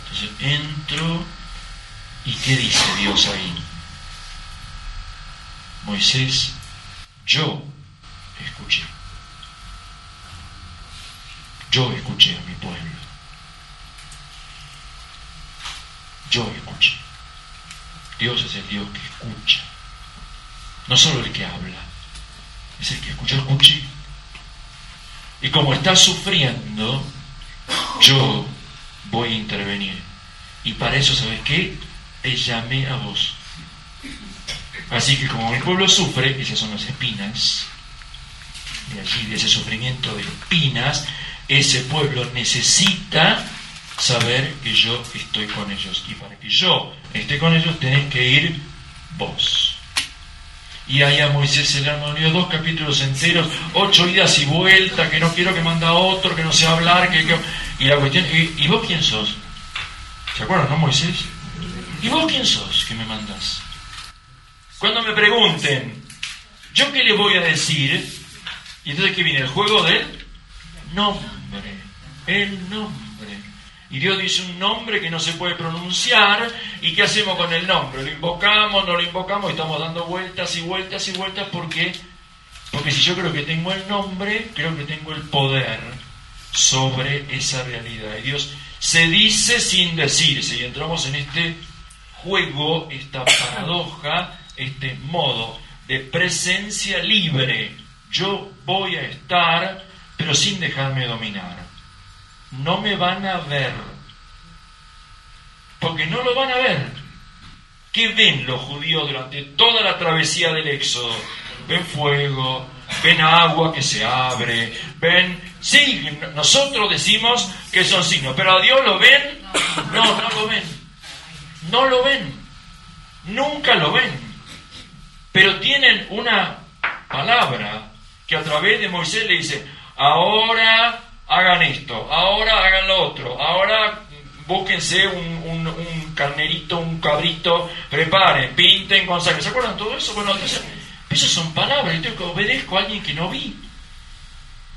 Entonces entro, ¿y qué dice Dios ahí? Moisés, yo escuché a mi pueblo. Yo escuché. Dios es el Dios que escucha. No solo el que habla, es el que escucha. Escuché. Y como estás sufriendo, yo voy a intervenir. Y para eso, ¿sabes qué? Te llamé a vos. Así que como mi pueblo sufre, esas son las espinas, de allí, de ese sufrimiento de espinas, ese pueblo necesita saber que yo estoy con ellos. Y para que yo esté con ellos, tenés que ir vos. Y ahí a Moisés se le han unido 2 capítulos enteros, 8 idas y vueltas, que no quiero, que manda otro, que no sé hablar, y la cuestión, ¿y vos quién sos? ¿Se acuerdan, no, Moisés? ¿Y vos quién sos que me mandás? Cuando me pregunten, ¿yo qué les voy a decir? Y entonces, ¿qué viene? El juego del nombre. El nombre. Y Dios dice un nombre que no se puede pronunciar. ¿Y qué hacemos con el nombre? ¿Lo invocamos? ¿No lo invocamos? Y estamos dando vueltas y vueltas y vueltas. ¿Por qué? Porque si yo creo que tengo el nombre, creo que tengo el poder sobre esa realidad. Y Dios se dice sin decirse. Y entramos en este juego, esta paradoja, este modo de presencia libre. Yo voy a estar, pero sin dejarme dominar. No me van a ver, porque no lo van a ver. ¿Qué ven los judíos durante toda la travesía del Éxodo? Ven fuego, ven agua que se abre, ven... Sí, nosotros decimos que son signos, pero a Dios lo ven. No lo ven. No lo ven. Nunca lo ven. Pero tienen una palabra que a través de Moisés le dice, ahora hagan esto, ahora hagan lo otro, ahora búsquense un carnerito, un cabrito, preparen, pinten, consagren. ¿Se acuerdan todo eso? Bueno, entonces, esas son palabras. Yo tengo que obedezco a alguien que no vi.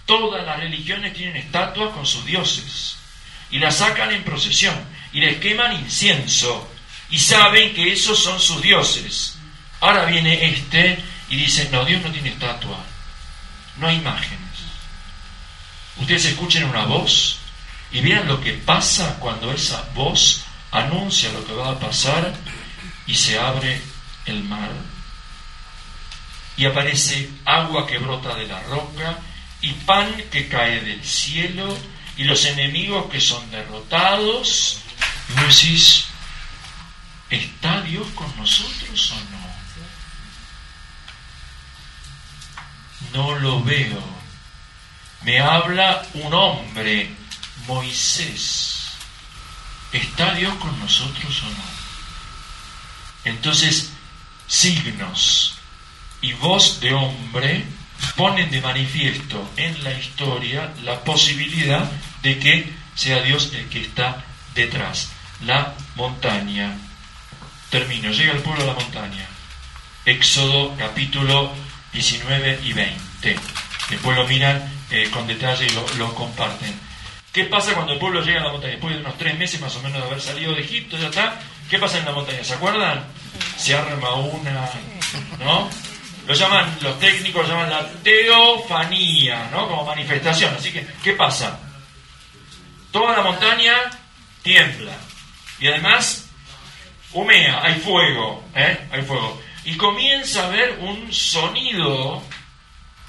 Todas las religiones tienen estatuas con sus dioses y las sacan en procesión y les queman incienso y saben que esos son sus dioses. Ahora viene y dice, no, Dios no tiene estatua, no hay imágenes. Ustedes escuchen una voz y vean lo que pasa cuando esa voz anuncia lo que va a pasar y se abre el mar y aparece agua que brota de la roca, y pan que cae del cielo, y los enemigos que son derrotados. ¿No decís, está Dios con nosotros o no? No lo veo. Me habla un hombre, Moisés. ¿Está Dios con nosotros o no? Entonces, signos y voz de hombre ponen de manifiesto en la historia la posibilidad de que sea Dios el que está detrás. La montaña. Termino. Llega el pueblo a la montaña. Éxodo capítulo 19 y 20. Después lo miran con detalle y lo comparten. ¿Qué pasa cuando el pueblo llega a la montaña? Después de unos 3 meses más o menos de haber salido de Egipto, ya está. ¿Qué pasa en la montaña? ¿Se acuerdan? Se arma una, ¿no? Los técnicos lo llaman la teofanía, ¿no? Como manifestación. Así que, ¿qué pasa? Toda la montaña tiembla. Y además, humea, hay fuego, hay fuego. Y comienza a haber un sonido,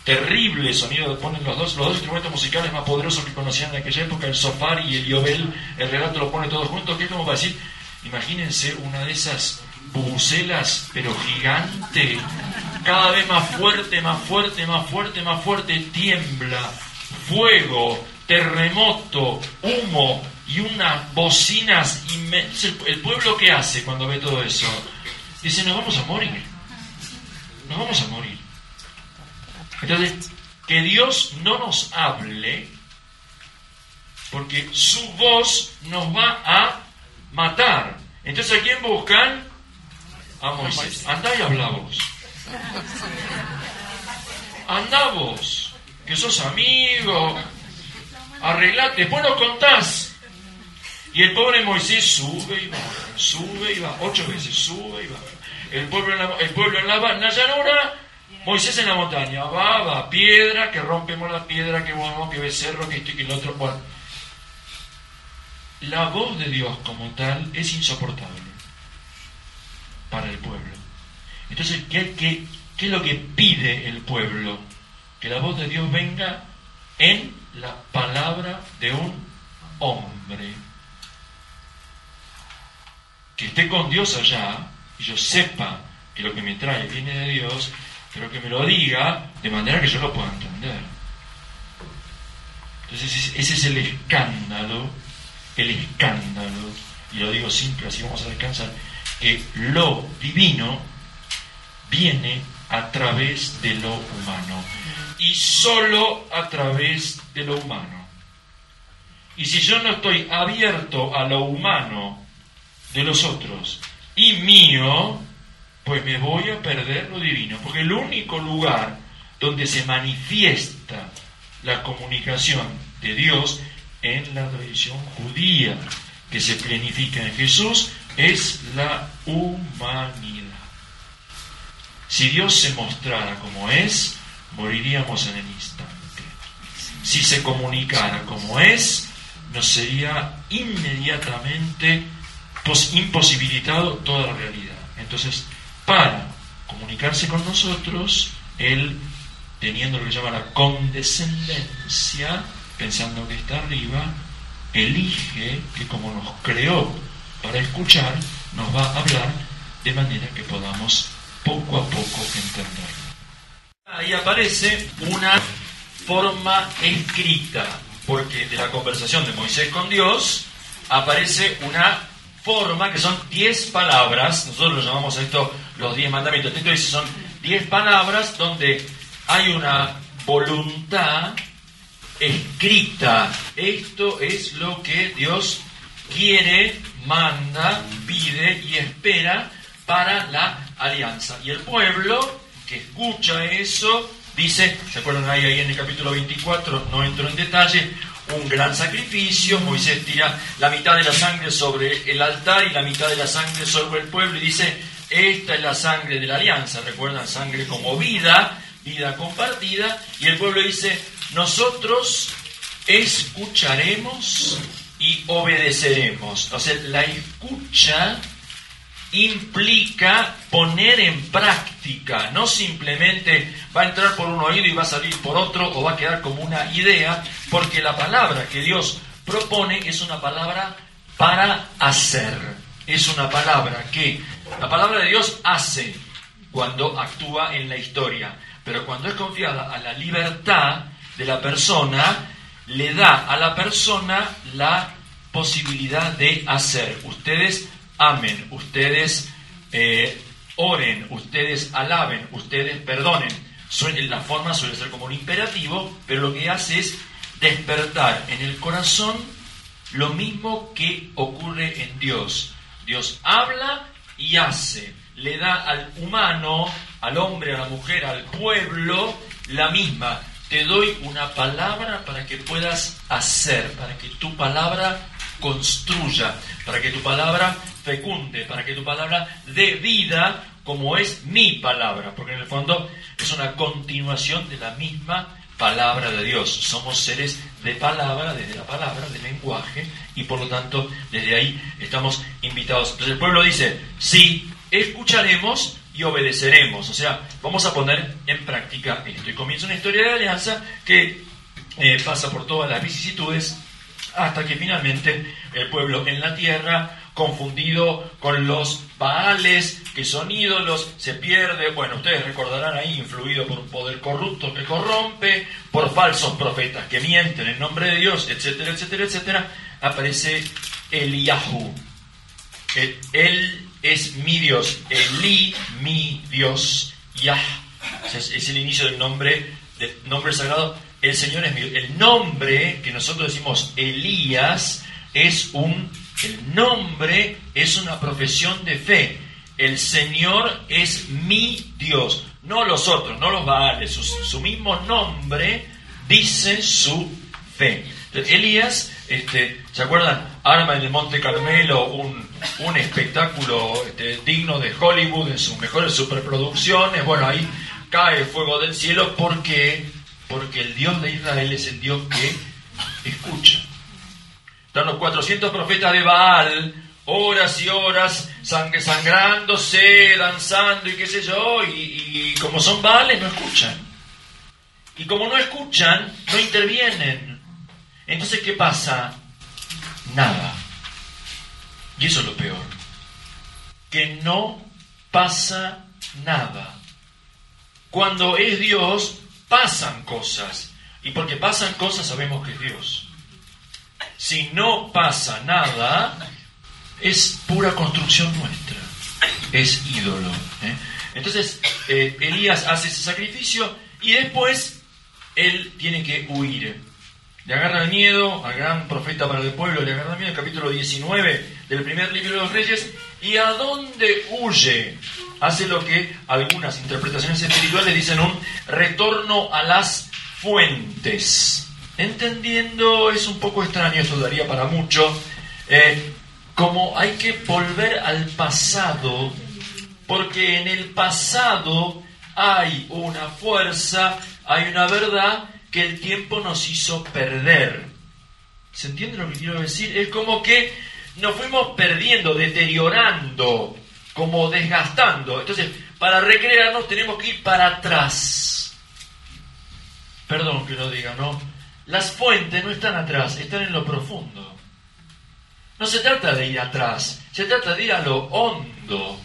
terrible sonido, ponen los dos instrumentos musicales más poderosos que conocían en aquella época, el sofar y el yobel, el relato lo pone todos juntos, que es como para decir, imagínense una de esas bubucelas, pero gigante, cada vez más fuerte, más fuerte, más fuerte, más fuerte, tiembla, fuego, terremoto, humo y unas bocinas inmensas. ¿El pueblo qué hace cuando ve todo eso? Dice, nos vamos a morir. Nos vamos a morir. Entonces, que Dios no nos hable, porque su voz nos va a matar. Entonces, ¿a quién buscan? A Moisés. Andá y habla vos. Andá vos, que sos amigo. Arreglate, después nos contás. Y el pobre Moisés sube y va, 8 veces sube y va. El pueblo en la llanura, Moisés en la montaña, va, piedra, que rompemos la piedra, que bueno, que becerro, que esto y que lo otro. Bueno, la voz de Dios como tal es insoportable para el pueblo. Entonces, ¿qué es lo que pide el pueblo? Que la voz de Dios venga en la palabra de un hombre. Que esté con Dios allá, y yo sepa que lo que me trae viene de Dios, pero que me lo diga de manera que yo lo pueda entender. Entonces ese es el escándalo, y lo digo simple, así vamos a descansar, que lo divino viene a través de lo humano, y solo a través de lo humano. Y si yo no estoy abierto a lo humano de los otros y mío, pues me voy a perder lo divino, porque el único lugar donde se manifiesta la comunicación de Dios en la tradición judía, que se planifica en Jesús, es la humanidad. Si Dios se mostrara como es, moriríamos en el instante. Si se comunicara como es, nos sería inmediatamente imposibilitado toda la realidad. Entonces, para comunicarse con nosotros, Él, teniendo lo que llama la condescendencia, pensando que está arriba, elige que como nos creó para escuchar, nos va a hablar de manera que podamos poco a poco entenderlo. Ahí aparece una forma escrita, porque de la conversación de Moisés con Dios aparece una forma que son 10 palabras. Nosotros lo llamamos a esto los 10 mandamientos. El texto dice son 10 palabras donde hay una voluntad escrita. Esto es lo que Dios quiere, manda, pide y espera para la alianza. Y el pueblo que escucha eso dice, ¿se acuerdan ahí en el capítulo 24? No entro en detalle. Un gran sacrificio, Moisés tira la mitad de la sangre sobre el altar y la mitad de la sangre sobre el pueblo y dice, esta es la sangre de la alianza. ¿Recuerdan? Sangre como vida compartida. Y el pueblo dice, nosotros escucharemos y obedeceremos. O sea, la escucha implica poner en práctica, no simplemente va a entrar por un oído y va a salir por otro, o va a quedar como una idea, porque la palabra que Dios propone es una palabra para hacer. Es una palabra que la palabra de Dios hace cuando actúa en la historia, pero cuando es confiada a la libertad de la persona, le da a la persona la posibilidad de hacer. Ustedes amen, ustedes oren, ustedes alaben, ustedes perdonen. La forma suele ser como un imperativo, pero lo que hace es despertar en el corazón lo mismo que ocurre en Dios. Dios habla y hace. Le da al humano, al hombre, a la mujer, al pueblo, la misma. Te doy una palabra para que puedas hacer, para que tu palabra construya, para que tu palabra fecunde, para que tu palabra dé vida, como es mi palabra, porque en el fondo es una continuación de la misma palabra de Dios. Somos seres de palabra, desde la palabra, de lenguaje, y por lo tanto desde ahí estamos invitados. Entonces el pueblo dice, sí, escucharemos y obedeceremos, o sea, vamos a poner en práctica esto. Y comienza una historia de alianza que pasa por todas las vicisitudes hasta que finalmente el pueblo en la tierra, confundido con los Baales, que son ídolos, se pierde. Bueno, ustedes recordarán ahí, influido por un poder corrupto que corrompe, por falsos profetas que mienten en nombre de Dios, etcétera, etcétera, etcétera, aparece Eliyahu. Él es mi Dios, Elí, mi Dios, Yah. Es el inicio del nombre sagrado. El Señor es mi Dios. El nombre que nosotros decimos Elías el nombre es una profesión de fe. El Señor es mi Dios, no los otros, no los Baales. Su mismo nombre dice su fe. Entonces, Elías, ¿se acuerdan? Arma en el Monte Carmelo un espectáculo digno de Hollywood en sus mejores superproducciones. Bueno, ahí cae fuego del cielo porque el Dios de Israel es el Dios que escucha. Están los 400 profetas de Baal, horas y horas, sangrándose, danzando y qué sé yo, y como son Baales no escuchan. Y como no escuchan, no intervienen. Entonces, ¿qué pasa? Nada. Y eso es lo peor. Que no pasa nada. Cuando es Dios, pasan cosas. Y porque pasan cosas sabemos que es Dios. Si no pasa nada, es pura construcción nuestra. Es ídolo. Entonces, Elías hace ese sacrificio y después él tiene que huir. Le agarra el miedo, al gran profeta para el pueblo, le agarra el miedo, el capítulo 19 del primer libro de los Reyes. ¿Y a dónde huye? Hace lo que algunas interpretaciones espirituales dicen un retorno a las fuentes. Entendiendo, es un poco extraño, esto daría para mucho, como hay que volver al pasado, porque en el pasado hay una fuerza, hay una verdad que el tiempo nos hizo perder. ¿Se entiende lo que quiero decir? Es como que nos fuimos perdiendo, deteriorando, como desgastando. Entonces, para recrearnos tenemos que ir para atrás. Perdón que lo diga, ¿no? Las fuentes no están atrás, están en lo profundo. No se trata de ir atrás, se trata de ir a lo hondo.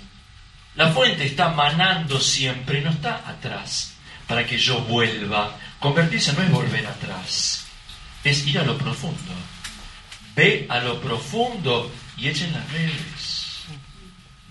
La fuente está manando siempre, no está atrás para que yo vuelva. Convertirse no es volver atrás, es ir a lo profundo. Ve a lo profundo y echen las redes.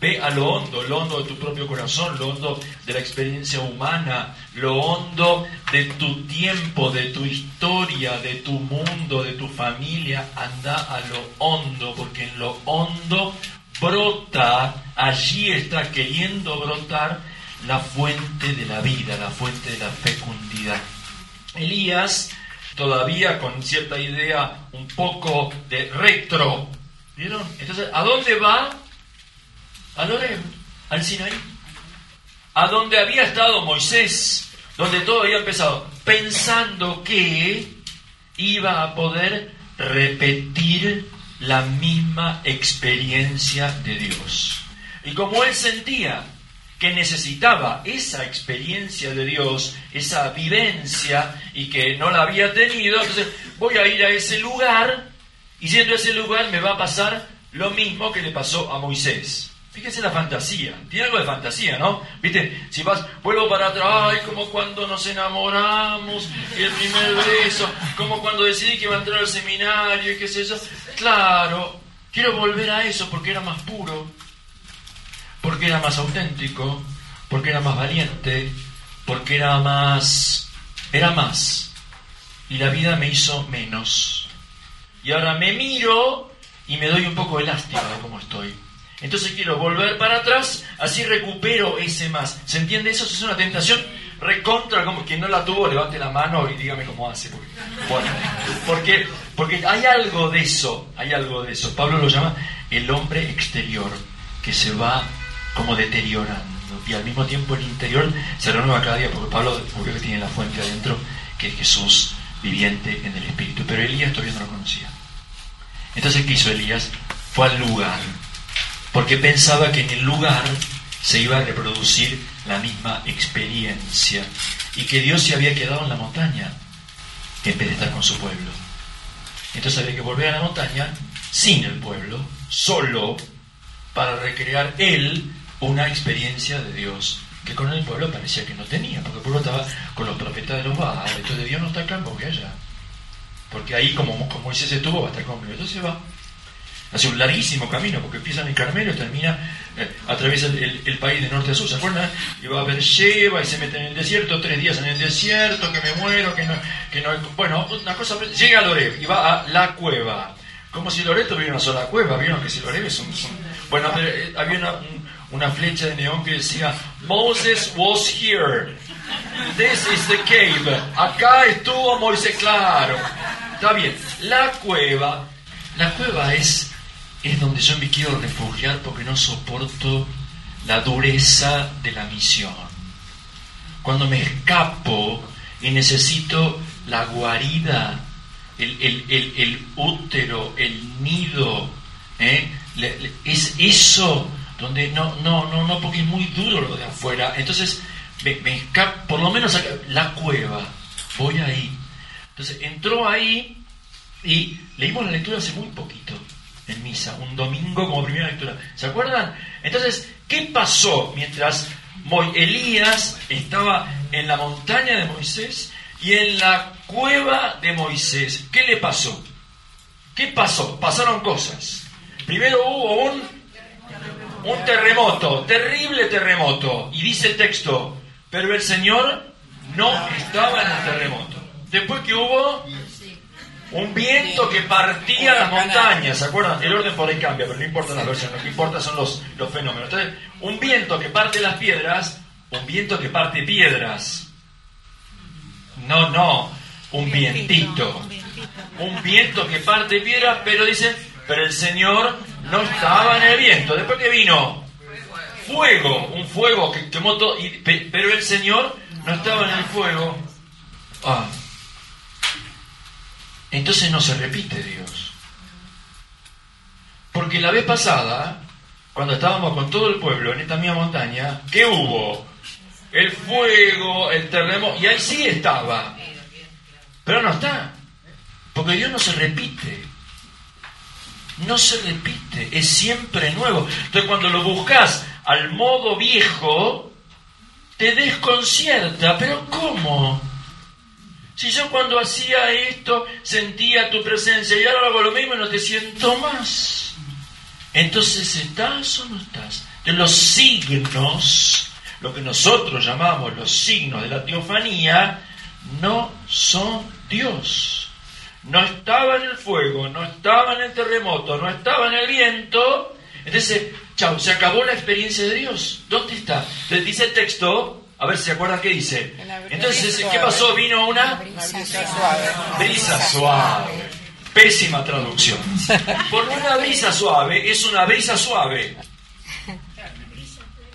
Ve a lo hondo de tu propio corazón, lo hondo de la experiencia humana, lo hondo de tu tiempo, de tu historia, de tu mundo, de tu familia. Anda a lo hondo, porque en lo hondo brota, allí está queriendo brotar la fuente de la vida, la fuente de la fecundidad. Elías, todavía con cierta idea un poco de retro, ¿vieron? Entonces, ¿a dónde va? Al Horeb, al Sinaí, a donde había estado Moisés, donde todo había empezado, pensando que iba a poder repetir la misma experiencia de Dios. Y como él sentía que necesitaba esa experiencia de Dios, esa vivencia, y que no la había tenido, entonces voy a ir a ese lugar, y yendo a ese lugar me va a pasar lo mismo que le pasó a Moisés. Fíjense la fantasía, tiene algo de fantasía, ¿no? ¿Viste? Si vuelvo para atrás, ay, como cuando nos enamoramos, y el primer beso, como cuando decidí que iba a entrar al seminario, y qué sé yo. Claro, quiero volver a eso porque era más puro, porque era más auténtico, porque era más valiente, porque era más. Y la vida me hizo menos. Y ahora me miro y me doy un poco de lástima de cómo estoy. Entonces quiero volver para atrás, así recupero ese más. ¿Se entiende eso? Es una tentación recontra, como quien no la tuvo, levante la mano y dígame cómo hace. Porque hay algo de eso, Pablo lo llama el hombre exterior, que se va como deteriorando, y al mismo tiempo el interior se renueva cada día, porque Pablo descubrió que tiene la fuente adentro, que es Jesús viviente en el Espíritu. Pero Elías todavía no lo conocía. Entonces, ¿qué hizo Elías? Fue al lugar, porque pensaba que en el lugar se iba a reproducir la misma experiencia, y que Dios se había quedado en la montaña en vez de estar con su pueblo. Entonces había que volver a la montaña sin el pueblo, solo, para recrear él una experiencia de Dios que con el pueblo parecía que no tenía, porque el pueblo estaba con los profetas de los Baales. Entonces Dios no está acá, voy allá, porque ahí como Moisés estuvo, va a estar conmigo. Entonces va, hace un larguísimo camino, porque empieza en el Carmelo y termina, atraviesa el país de norte a sur, ¿se acuerdan? Y va a Beersheba y se mete en el desierto, 3 días en el desierto, que me muero, que no, bueno, una cosa, llega a Loreb y va a la cueva. Como si Loreto tuviera una sola cueva, ¿vieron que si Loreb es un... Bueno, había una flecha de neón que decía, Moses was here, this is the cave, acá estuvo Moisés, claro, está bien. La cueva es donde yo me quiero refugiar, porque no soporto la dureza de la misión. Cuando me escapo y necesito la guarida, el útero, el nido, es eso donde no, porque es muy duro lo de afuera. Entonces me escapo, por lo menos acá, la cueva, voy ahí. Entonces entró ahí y leímos la lectura hace muy poquito en misa, un domingo como primera lectura, ¿se acuerdan? Entonces, ¿qué pasó mientras Elías estaba en la montaña de Moisés y en la cueva de Moisés? ¿Qué le pasó? ¿Qué pasó? Pasaron cosas. Primero hubo un terremoto, terrible terremoto, y dice el texto, pero el Señor no estaba en el terremoto. Después que hubo un viento que partía las montañas, ¿se acuerdan? El orden por ahí cambia, pero no importa las versiones, lo que importa son los fenómenos. Entonces, un viento que parte las piedras, un viento que parte piedras. No, un vientito. Un viento que parte piedras, pero dice, pero el Señor no estaba en el viento. Después que vino fuego, un fuego que quemó todo, pero el Señor no estaba en el fuego. Entonces no se repite Dios. Porque la vez pasada, cuando estábamos con todo el pueblo en esta misma montaña, ¿qué hubo? El fuego, el terremoto, y ahí sí estaba. Pero no está. Porque Dios no se repite. No se repite, es siempre nuevo. Entonces cuando lo buscas al modo viejo, te desconcierta. ¿Pero cómo? Si yo cuando hacía esto sentía tu presencia y ahora hago lo mismo y no te siento más. Entonces, ¿estás o no estás? De los signos, lo que nosotros llamamos los signos de la teofanía, no son Dios. No estaba en el fuego, no estaba en el terremoto, no estaba en el viento. Entonces, chao, se acabó la experiencia de Dios. ¿Dónde está? Entonces dice el texto... A ver si se acuerdan qué dice. Entonces, ¿qué pasó? Vino una brisa suave. Pésima traducción. Porque una brisa suave es una brisa suave.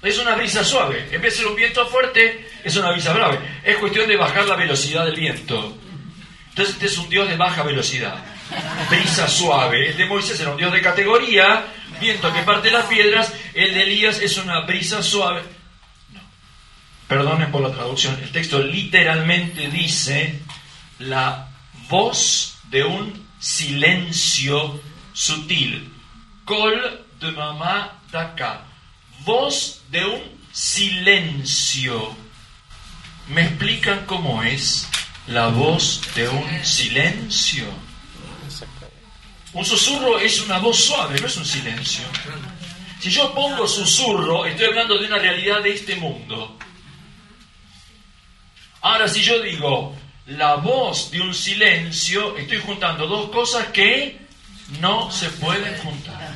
Es una brisa suave. En vez de ser un viento fuerte, es una brisa brava. Es cuestión de bajar la velocidad del viento. Entonces, este es un Dios de baja velocidad. Brisa suave. El de Moisés era un Dios de categoría, viento que parte las piedras, el de Elías es una brisa suave. No, perdonen por la traducción, el texto literalmente dice la voz de un silencio sutil. Col de mamá d'acá. Voz de un silencio. ¿Me explican cómo es la voz de un silencio? Un susurro es una voz suave, no es un silencio. Si yo pongo susurro, estoy hablando de una realidad de este mundo. Ahora, si yo digo la voz de un silencio, estoy juntando dos cosas que no se pueden juntar.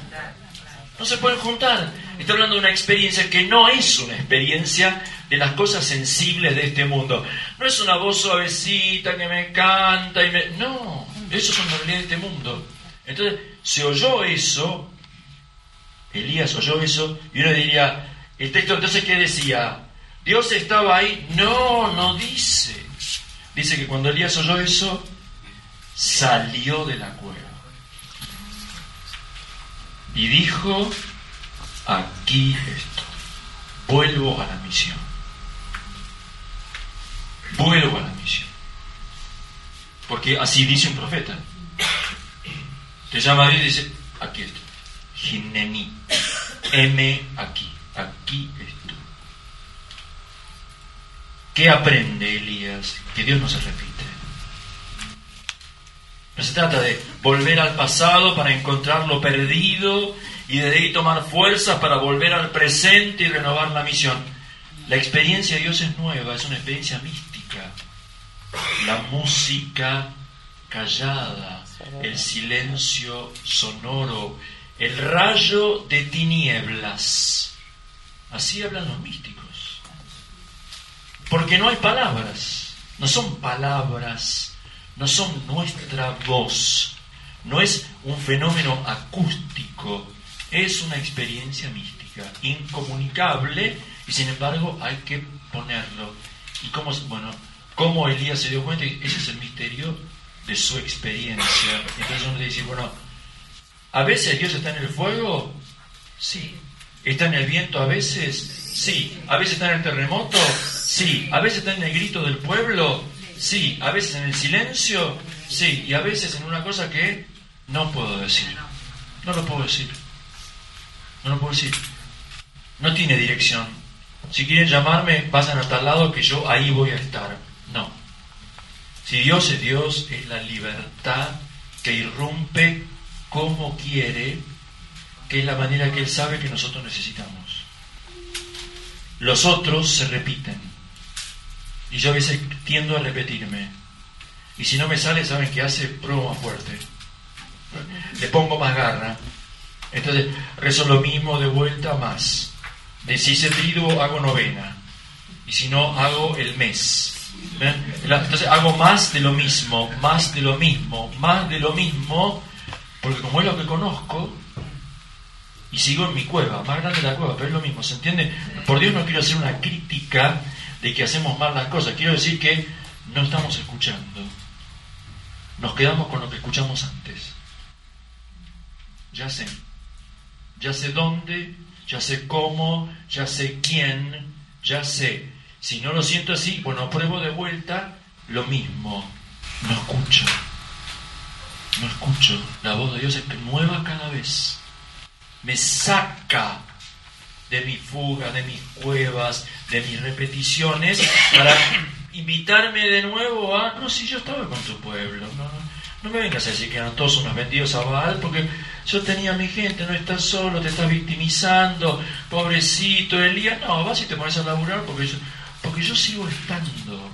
No se pueden juntar. Estoy hablando de una experiencia que no es una experiencia de las cosas sensibles de este mundo. No es una voz suavecita que me canta y me... No, eso es una realidad de este mundo. Entonces, se oyó eso, Elías oyó eso, y uno diría, el texto entonces, ¿qué decía? ¿Dios estaba ahí? No, no dice. Dice que cuando Elías oyó eso, salió de la cueva. Y dijo, aquí estoy, vuelvo a la misión. Vuelvo a la misión. Porque así dice un profeta. Te llama a Dios y dice, aquí estoy. Hineni, aquí estoy. ¿Qué aprende Elías? Que Dios no se repite. No se trata de volver al pasado para encontrar lo perdido y de ahí tomar fuerzas para volver al presente y renovar la misión. La experiencia de Dios es nueva, es una experiencia mística. La música callada, el silencio sonoro, el rayo de tinieblas. Así hablan los místicos. Porque no hay palabras, no son palabras, no son nuestra voz, no es un fenómeno acústico, es una experiencia mística, incomunicable, y sin embargo hay que ponerlo. Y cómo Elías se dio cuenta, ese es el misterio de su experiencia. Entonces uno dice, ¿a veces Dios está en el fuego? Sí. ¿Está en el viento a veces? Sí. ¿A veces está en el terremoto? Sí. ¿A veces está en el grito del pueblo? Sí. ¿A veces en el silencio? Sí. Y a veces en una cosa que no puedo decir. No lo puedo decir. No lo puedo decir. No tiene dirección. Si quieren llamarme, pasan a tal lado que yo ahí voy a estar. No. Si Dios es la libertad que irrumpe como quiere, que es la manera que Él sabe que nosotros necesitamos. Los otros se repiten. Y yo a veces tiendo a repetirme. Y si no me sale, ¿saben qué hace? Pruebo más fuerte. Le pongo más garra. Entonces, rezo lo mismo de vuelta más. Si hice triduo, hago novena. Y si no, hago el mes. ¿Ven? Entonces hago más de lo mismo, más de lo mismo, más de lo mismo, porque como es lo que conozco, y sigo en mi cueva, más grande la cueva, pero es lo mismo, ¿se entiende? Por Dios no quiero hacer una crítica de que hacemos mal las cosas, quiero decir que no estamos escuchando, nos quedamos con lo que escuchamos antes. Ya sé dónde, ya sé cómo, ya sé quién, ya sé. Si no lo siento así, pruebo de vuelta lo mismo. No escucho. La voz de Dios es nueva cada vez. Me saca de mi fuga, de mis cuevas, de mis repeticiones, para invitarme de nuevo a... No, si yo estaba con tu pueblo. No me vengas a decir que eran todos unos vendidos a Baal, porque yo tenía a mi gente, no estás solo, te estás victimizando, pobrecito Elías. No, vas y te pones a laburar porque yo sigo estando.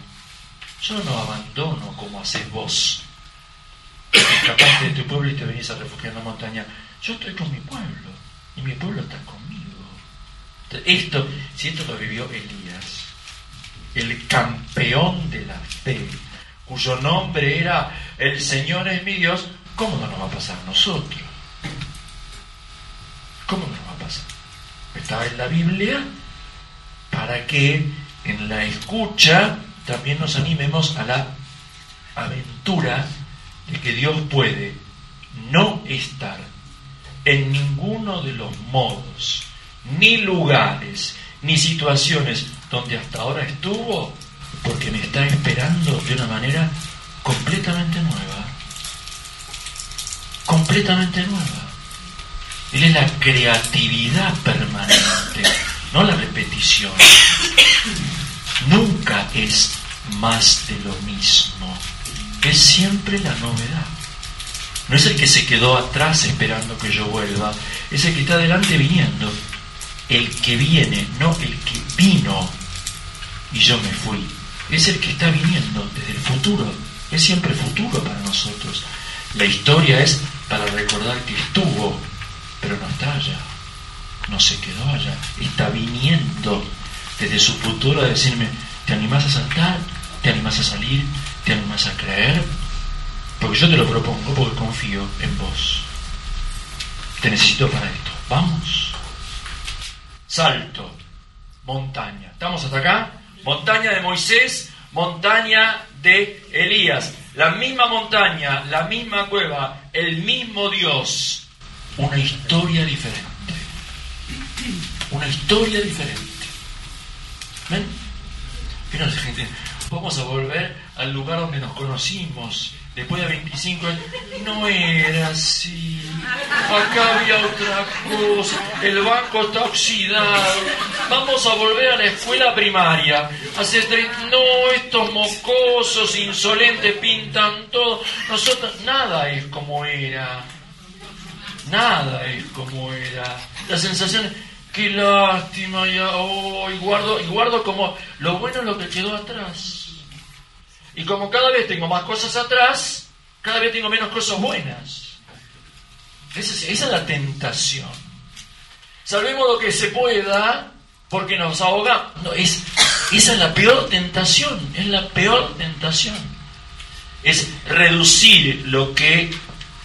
Yo no abandono como haces vos. Escapaste de tu pueblo y te venís a refugiar en la montaña. Yo estoy con mi pueblo y mi pueblo está conmigo. Si esto lo vivió Elías, el campeón de la fe, cuyo nombre era el Señor es mi Dios, ¿cómo no nos va a pasar a nosotros? ¿Cómo no nos va a pasar? Está en la Biblia para que en la escucha también nos animemos a la aventura de que Dios puede no estar en ninguno de los modos, ni lugares, ni situaciones donde hasta ahora estuvo, porque me está esperando de una manera completamente nueva. Completamente nueva. Él es la creatividad permanente, no la repetición. Nunca es más de lo mismo. Es siempre la novedad. No es el que se quedó atrás esperando que yo vuelva, es el que está adelante viniendo. El que viene, no el que vino y yo me fui. Es el que está viniendo desde el futuro. Es siempre futuro para nosotros. La historia es para recordar que estuvo, pero no está allá. No se quedó allá. Está viniendo desde su futuro a decirme, ¿te animás a saltar? ¿Te animás a salir? ¿Te animás a creer? Porque yo te lo propongo, porque confío en vos. Te necesito para esto. Vamos. Salto. Montaña. ¿Estamos hasta acá? Montaña de Moisés, montaña de Elías. La misma montaña, la misma cueva, el mismo Dios. Una historia diferente. Una historia diferente. ¿Ven? Fíjense, gente, vamos a volver al lugar donde nos conocimos. Después de 25 años, no era así. Acá había otra cosa. El banco está oxidado. Vamos a volver a la escuela primaria. No, estos mocosos insolentes pintan todo. Nosotros, nada es como era. Nada es como era. La sensación es, qué lástima, ya, y guardo como lo bueno es lo que quedó atrás. Y como cada vez tengo más cosas atrás, cada vez tengo menos cosas buenas. Esa es la tentación. Salvemos lo que se pueda, porque nos ahogamos. No, esa es la peor tentación, es la peor tentación. Es reducir lo que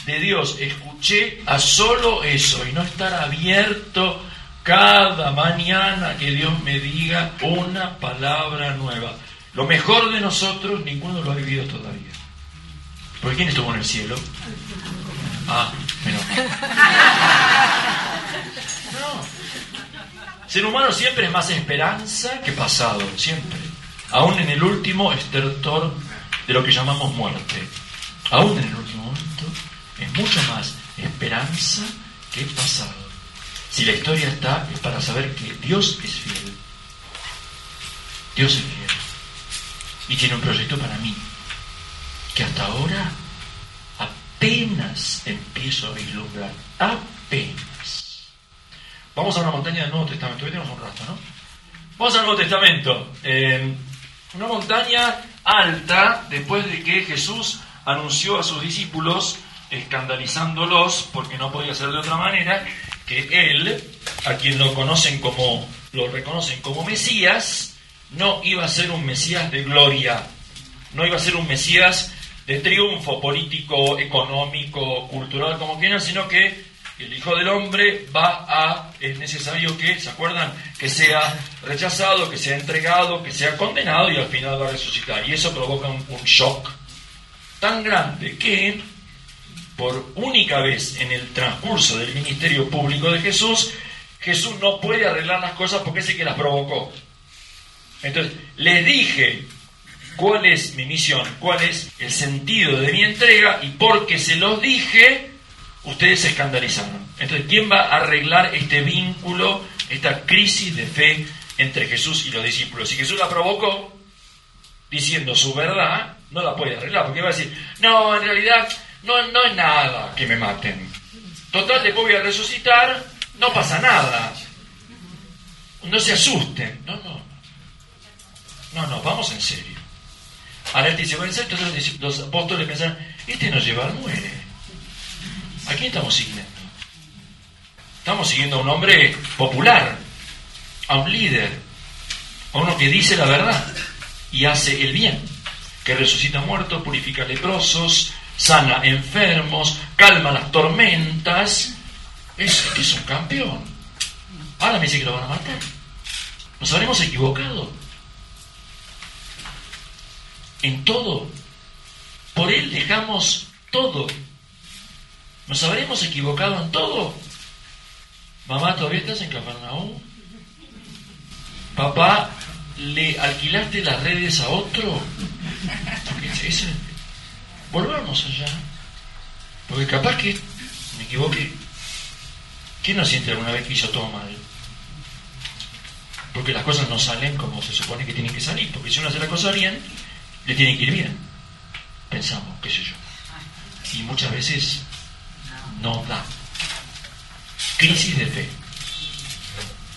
de Dios escuché a solo eso y no estar abierto cada mañana que Dios me diga una palabra nueva. Lo mejor de nosotros, ninguno lo ha vivido todavía. ¿Porque quién estuvo en el cielo? Menos mal. No. Ser humano siempre es más esperanza que pasado, siempre. Aún en el último estertor de lo que llamamos muerte. Aún en el último momento es mucho más esperanza que pasado. Si la historia está, es para saber que Dios es fiel. Dios es fiel. Y tiene un proyecto para mí, que hasta ahora apenas empiezo a vislumbrar. Apenas. Vamos a una montaña del Nuevo Testamento. Hoy tenemos un rato, ¿no? Vamos al Nuevo Testamento. Una montaña alta, después de que Jesús anunció a sus discípulos, escandalizándolos, porque no podía ser de otra manera, que Él, a quien lo reconocen como Mesías, no iba a ser un Mesías de gloria, no iba a ser un Mesías de triunfo político, económico, cultural, como quieran, sino que el Hijo del Hombre es necesario que, ¿se acuerdan? Que sea rechazado, que sea entregado, que sea condenado y al final va a resucitar. Y eso provoca un shock tan grande que, por única vez en el transcurso del ministerio público de Jesús, Jesús no puede arreglar las cosas porque es el que las provocó. Entonces, les dije cuál es mi misión, cuál es el sentido de mi entrega, y porque se los dije, ustedes se escandalizaron. Entonces, ¿quién va a arreglar este vínculo, esta crisis de fe entre Jesús y los discípulos? Si Jesús la provocó, diciendo su verdad, no la puede arreglar, porque va a decir, no, en realidad no es nada que me maten. Total, después voy a resucitar, no pasa nada. No se asusten. No, vamos en serio. Ahora él dice, bueno, entonces los apóstoles pensaron, este nos lleva al muere. ¿A quién estamos siguiendo? Estamos siguiendo a un hombre popular, a un líder, a uno que dice la verdad y hace el bien, que resucita muertos, purifica leprosos, sana enfermos, calma las tormentas. Es un campeón. Ahora me dice que lo van a matar. ¿Nos habremos equivocado? En todo. Por Él dejamos todo. ¿Nos habremos equivocado en todo? mamá, ¿todavía estás en Cafarnaúm? Papá, ¿le alquilaste las redes a otro? Porque volvamos allá. Porque capaz que me equivoqué. ¿Quién no siente alguna vez que hizo todo mal? Porque las cosas no salen como se supone que tienen que salir. Porque si uno hace la cosa bien, le tiene que ir bien. Pensamos, qué sé yo. Y muchas veces no da. Crisis de fe.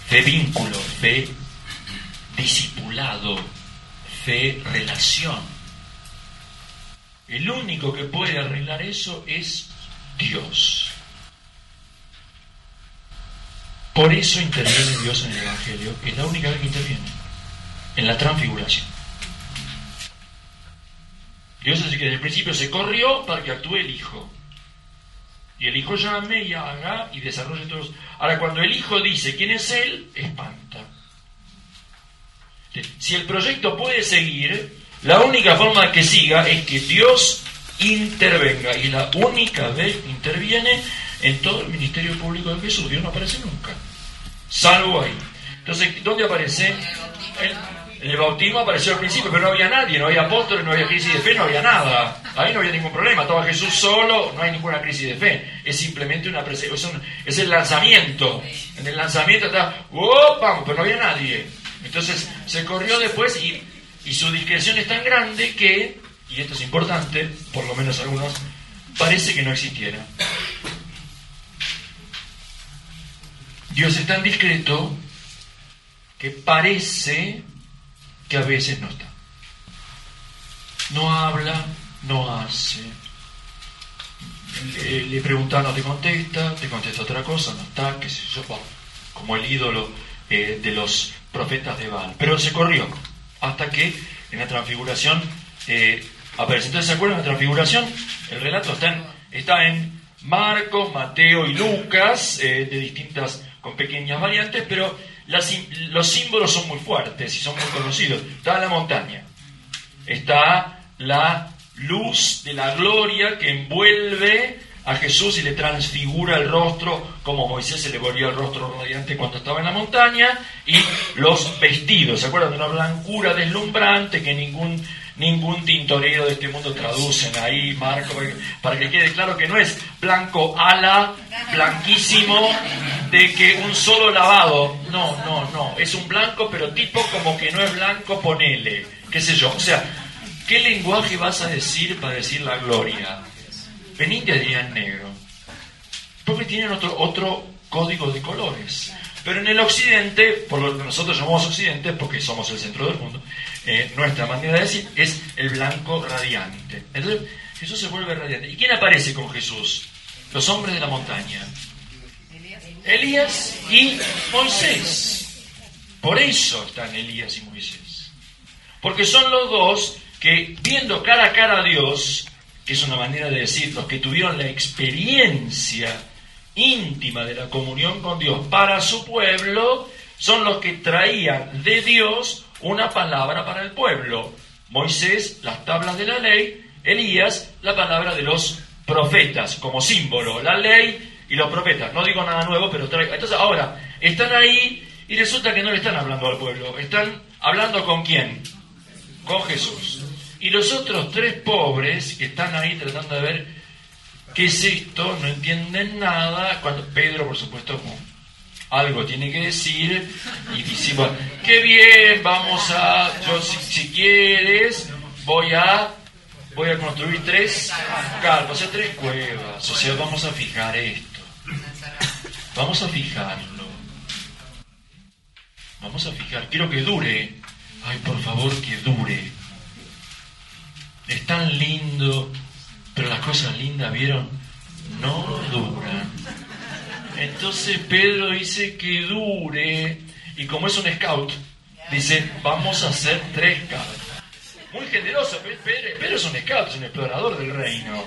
Fe vínculo, fe discipulado, fe relación. El único que puede arreglar eso es Dios. Por eso interviene Dios en el Evangelio, que es la única vez que interviene, en la transfiguración. Dios así que desde el principio se corrió para que actúe el Hijo. Y el Hijo llame y haga y desarrolle todos. Ahora, cuando el Hijo dice quién es Él, espanta. Si el proyecto puede seguir, la única forma que siga es que Dios intervenga. Y la única vez que interviene en todo el ministerio público de Jesús. Dios no aparece nunca, salvo ahí. Entonces, ¿dónde aparece? En el bautismo apareció al principio, pero no había nadie, no había apóstoles, no había crisis de fe, no había nada. Ahí no había ningún problema, estaba Jesús solo, no hay ninguna crisis de fe. Es simplemente una es el lanzamiento. En el lanzamiento está, vamos, pero no había nadie. Entonces se corrió después y su discreción es tan grande que, y esto es importante, por lo menos algunos, parece que no existiera. Dios es tan discreto que parece que a veces no está. No habla, no hace. Le pregunta, no te contesta otra cosa, no está, qué sé yo, como el ídolo de los profetas de Baal. Pero se corrió hasta que en la transfiguración aparece. Entonces, ¿se acuerdan de la transfiguración? El relato está en Marcos, Mateo y Lucas, de distintas, con pequeñas variantes, pero los símbolos son muy fuertes y son muy conocidos. Está la montaña, está la luz de la gloria que envuelve a Jesús y le transfigura el rostro, como Moisés se le volvió el rostro radiante cuando estaba en la montaña, y los vestidos, ¿se acuerdan? De una blancura deslumbrante que ningún tintorero de este mundo traducen ahí, Marco, para que quede claro que no es blanco ala, blanquísimo, de que un solo lavado, no, es un blanco pero tipo como que no es blanco, ponele, qué sé yo, o sea, ¿qué lenguaje vas a decir para decir la gloria? En India dirían negro, porque tienen otro código de colores. Pero en el occidente, por lo que nosotros llamamos occidente, porque somos el centro del mundo, nuestra manera de decir es el blanco radiante. Entonces Jesús se vuelve radiante. ¿Y quién aparece con Jesús? Los hombres de la montaña. Elías y Moisés. Por eso están Elías y Moisés. Porque son los dos que, viendo cara a cara a Dios, que es una manera de decir, los que tuvieron la experiencia íntima de la comunión con Dios para su pueblo, son los que traían de Dios una palabra para el pueblo. Moisés, las tablas de la ley; Elías, la palabra de los profetas, como símbolo, la ley y los profetas. No digo nada nuevo, pero traigo. Entonces ahora, están ahí y resulta que no le están hablando al pueblo, están hablando ¿con quién? Con Jesús. Y los otros tres pobres que están ahí tratando de ver ¿qué es esto? No entienden nada. Cuando Pedro, por supuesto, algo tiene que decir y dice, bueno, qué bien, yo si quieres voy a construir 3 carpas, o sea, 3 cuevas, o sea, vamos a fijar esto, vamos a fijarlo, vamos a fijar, quiero que dure, ay, por favor, que dure. Es tan lindo, pero las cosas lindas, ¿vieron? No duran. Entonces Pedro dice que dure, y como es un scout, dice, vamos a hacer 3 carpas. Muy generoso, Pedro es un scout, es un explorador del reino.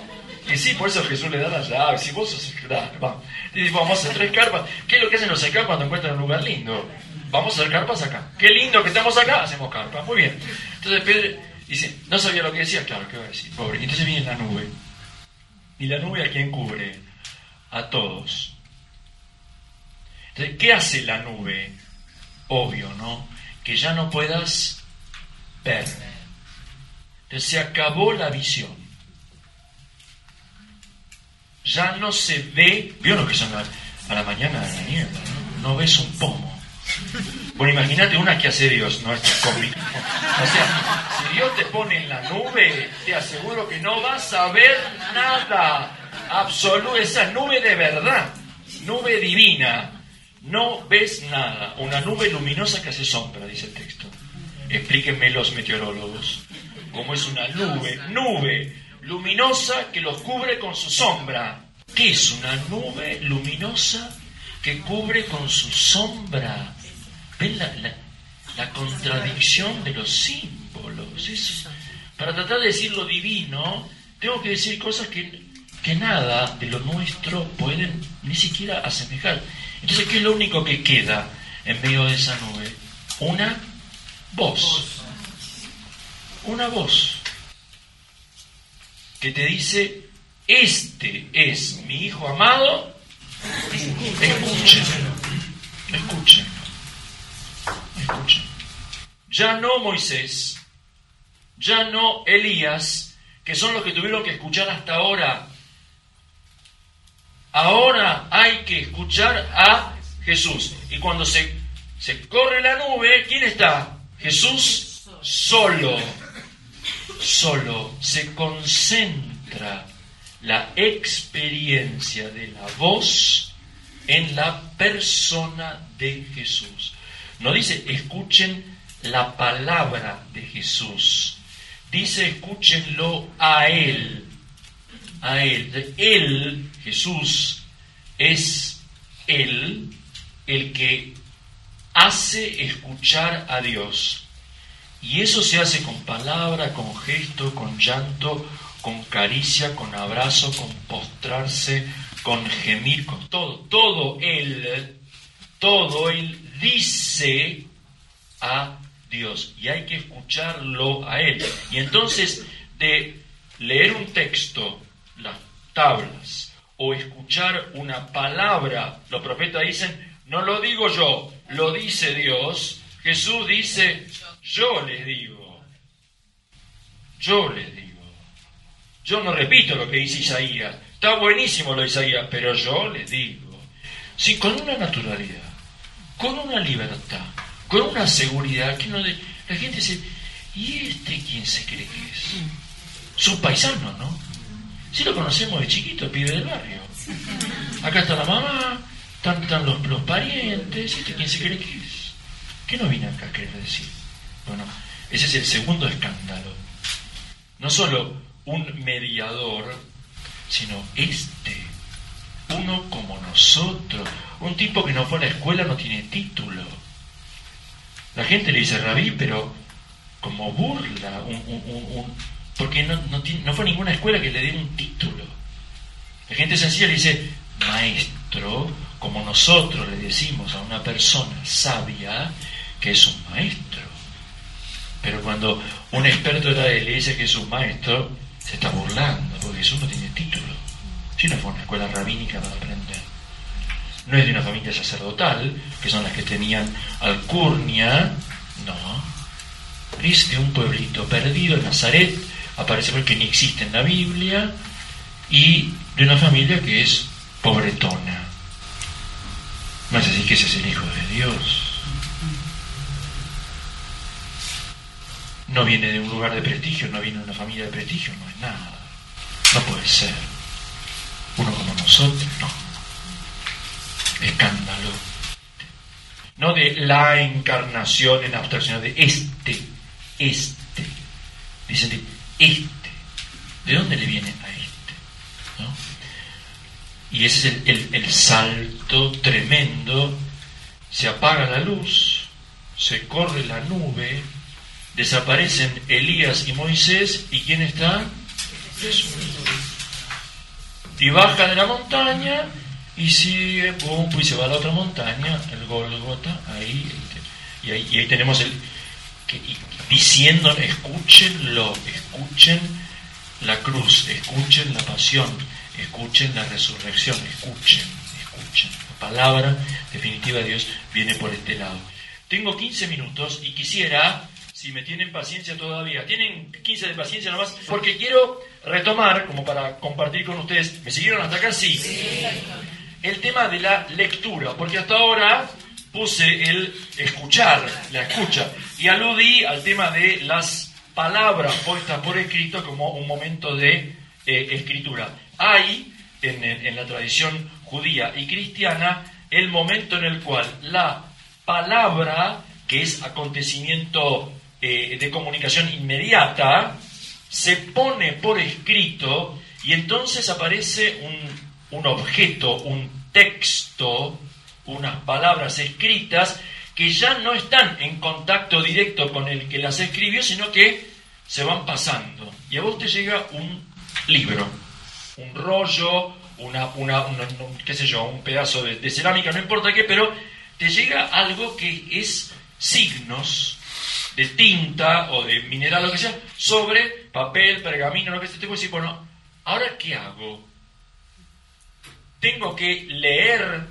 Y sí, por eso Jesús le da la llave, si vos sos vamos. Dice, vamos a hacer 3 carpas. ¿Qué es lo que hacen los scouts cuando encuentran un lugar lindo? Vamos a hacer carpas acá. Qué lindo que estamos acá, hacemos carpas. Muy bien. Entonces Pedro dice, no sabía lo que decía, claro, ¿qué va a decir? Pobre. Y entonces viene la nube. ¿Y la nube a quién cubre? A todos. Entonces, ¿qué hace la nube? Obvio, ¿no? Que ya no puedas ver. Entonces se acabó la visión. Ya no se ve. ¿Vio lo que son a la mañana de la niebla? No ves un pomo. Bueno, imagínate una que hace Dios, no es cómico. O sea, si Dios te pone en la nube, te aseguro que no vas a ver nada. Absoluto, esa nube de verdad, nube divina. No ves nada. Una nube luminosa que hace sombra, dice el texto. Explíquenme los meteorólogos cómo es una nube luminosa que los cubre con su sombra. ¿Qué es una nube luminosa que cubre con su sombra? ¿Ven la contradicción de los símbolos? Para tratar de decir lo divino, tengo que decir cosas que nada de lo nuestro pueden ni siquiera asemejar. Entonces, ¿qué es lo único que queda en medio de esa nube? Una voz. Una voz que te dice: este es mi hijo amado, escúchenlo, escúchenlo, escúchenlo. Ya no Moisés, ya no Elías, que son los que tuvieron que escuchar hasta ahora. Ahora hay que escuchar a Jesús. Y cuando se corre la nube, ¿quién está? Jesús solo. Solo se concentra la experiencia de la voz en la persona de Jesús. No dice escuchen la palabra de Jesús, dice escúchenlo a Él. A Él. Él, Jesús, es Él el que hace escuchar a Dios. Y eso se hace con palabra, con gesto, con llanto, con caricia, con abrazo, con postrarse, con gemir, con todo. Todo Él dice a Dios. Y hay que escucharlo a Él. Y entonces, de leer un texto, las tablas, o escuchar una palabra, los profetas dicen, no lo digo yo, lo dice Dios. Jesús dice, yo les digo. Yo no repito lo que dice Isaías, está buenísimo lo de Isaías, pero yo les digo. Sí, con una naturalidad, con una libertad, con una seguridad que la gente dice, ¿y este quién se cree que es? Su paisano, ¿no? Si lo conocemos de chiquito, pibe del barrio. Acá está la mamá, están los parientes, ¿este quién se cree que es? ¿Qué no viene acá a querer decir? Bueno, ese es el segundo escándalo. No solo un mediador, sino uno como nosotros, un tipo que no fue a la escuela, no tiene título. La gente le dice rabí, pero como burla, porque no fue a ninguna escuela que le dé un título. La gente sencilla le dice maestro, como nosotros le decimos a una persona sabia que es un maestro. Pero cuando un experto de la ley le dice que es un maestro, se está burlando, porque Jesús no tiene título. Si no fue a una escuela rabínica para aprender. No es de una familia sacerdotal, que son las que tenían alcurnia, no. Es de un pueblito perdido en Nazaret, aparece porque ni existe en la Biblia, y de una familia que es pobretona. No es así que ese es el Hijo de Dios. No viene de un lugar de prestigio, no viene de una familia de prestigio, no es nada. No puede ser. Uno como nosotros, no. Escándalo. No de la encarnación en abstracción, de este. Dicen de este. ¿De dónde le viene a este? ¿No? Y ese es el salto tremendo. Se apaga la luz, se corre la nube, desaparecen Elías y Moisés, ¿y quién está? Jesús. Y baja de la montaña y sigue, y se va a la otra montaña, el Gólgota, y ahí tenemos diciendo, escúchenlo, escuchen la cruz, escuchen la pasión, escuchen la resurrección, escuchen la palabra definitiva Dios viene por este lado. Tengo 15 minutos y quisiera, si me tienen paciencia todavía, tienen 15 de paciencia nomás, porque quiero retomar, como para compartir con ustedes. ¿Me siguieron hasta acá? Sí. El tema de la lectura, porque hasta ahora puse el escuchar, la escucha, y aludí al tema de las palabras puestas por escrito como un momento de escritura. Hay en la tradición judía y cristiana el momento en el cual la palabra, que es acontecimiento de comunicación inmediata, se pone por escrito y entonces aparece un objeto, un texto, unas palabras escritas que ya no están en contacto directo con el que las escribió, sino que se van pasando. Y a vos te llega un libro, un rollo, qué sé yo, un pedazo de cerámica, no importa qué, pero te llega algo que es signos de tinta o de mineral, lo que sea, sobre papel, pergamino, lo que sea. Te voy a decir, bueno, ¿ahora qué hago? Tengo que leer,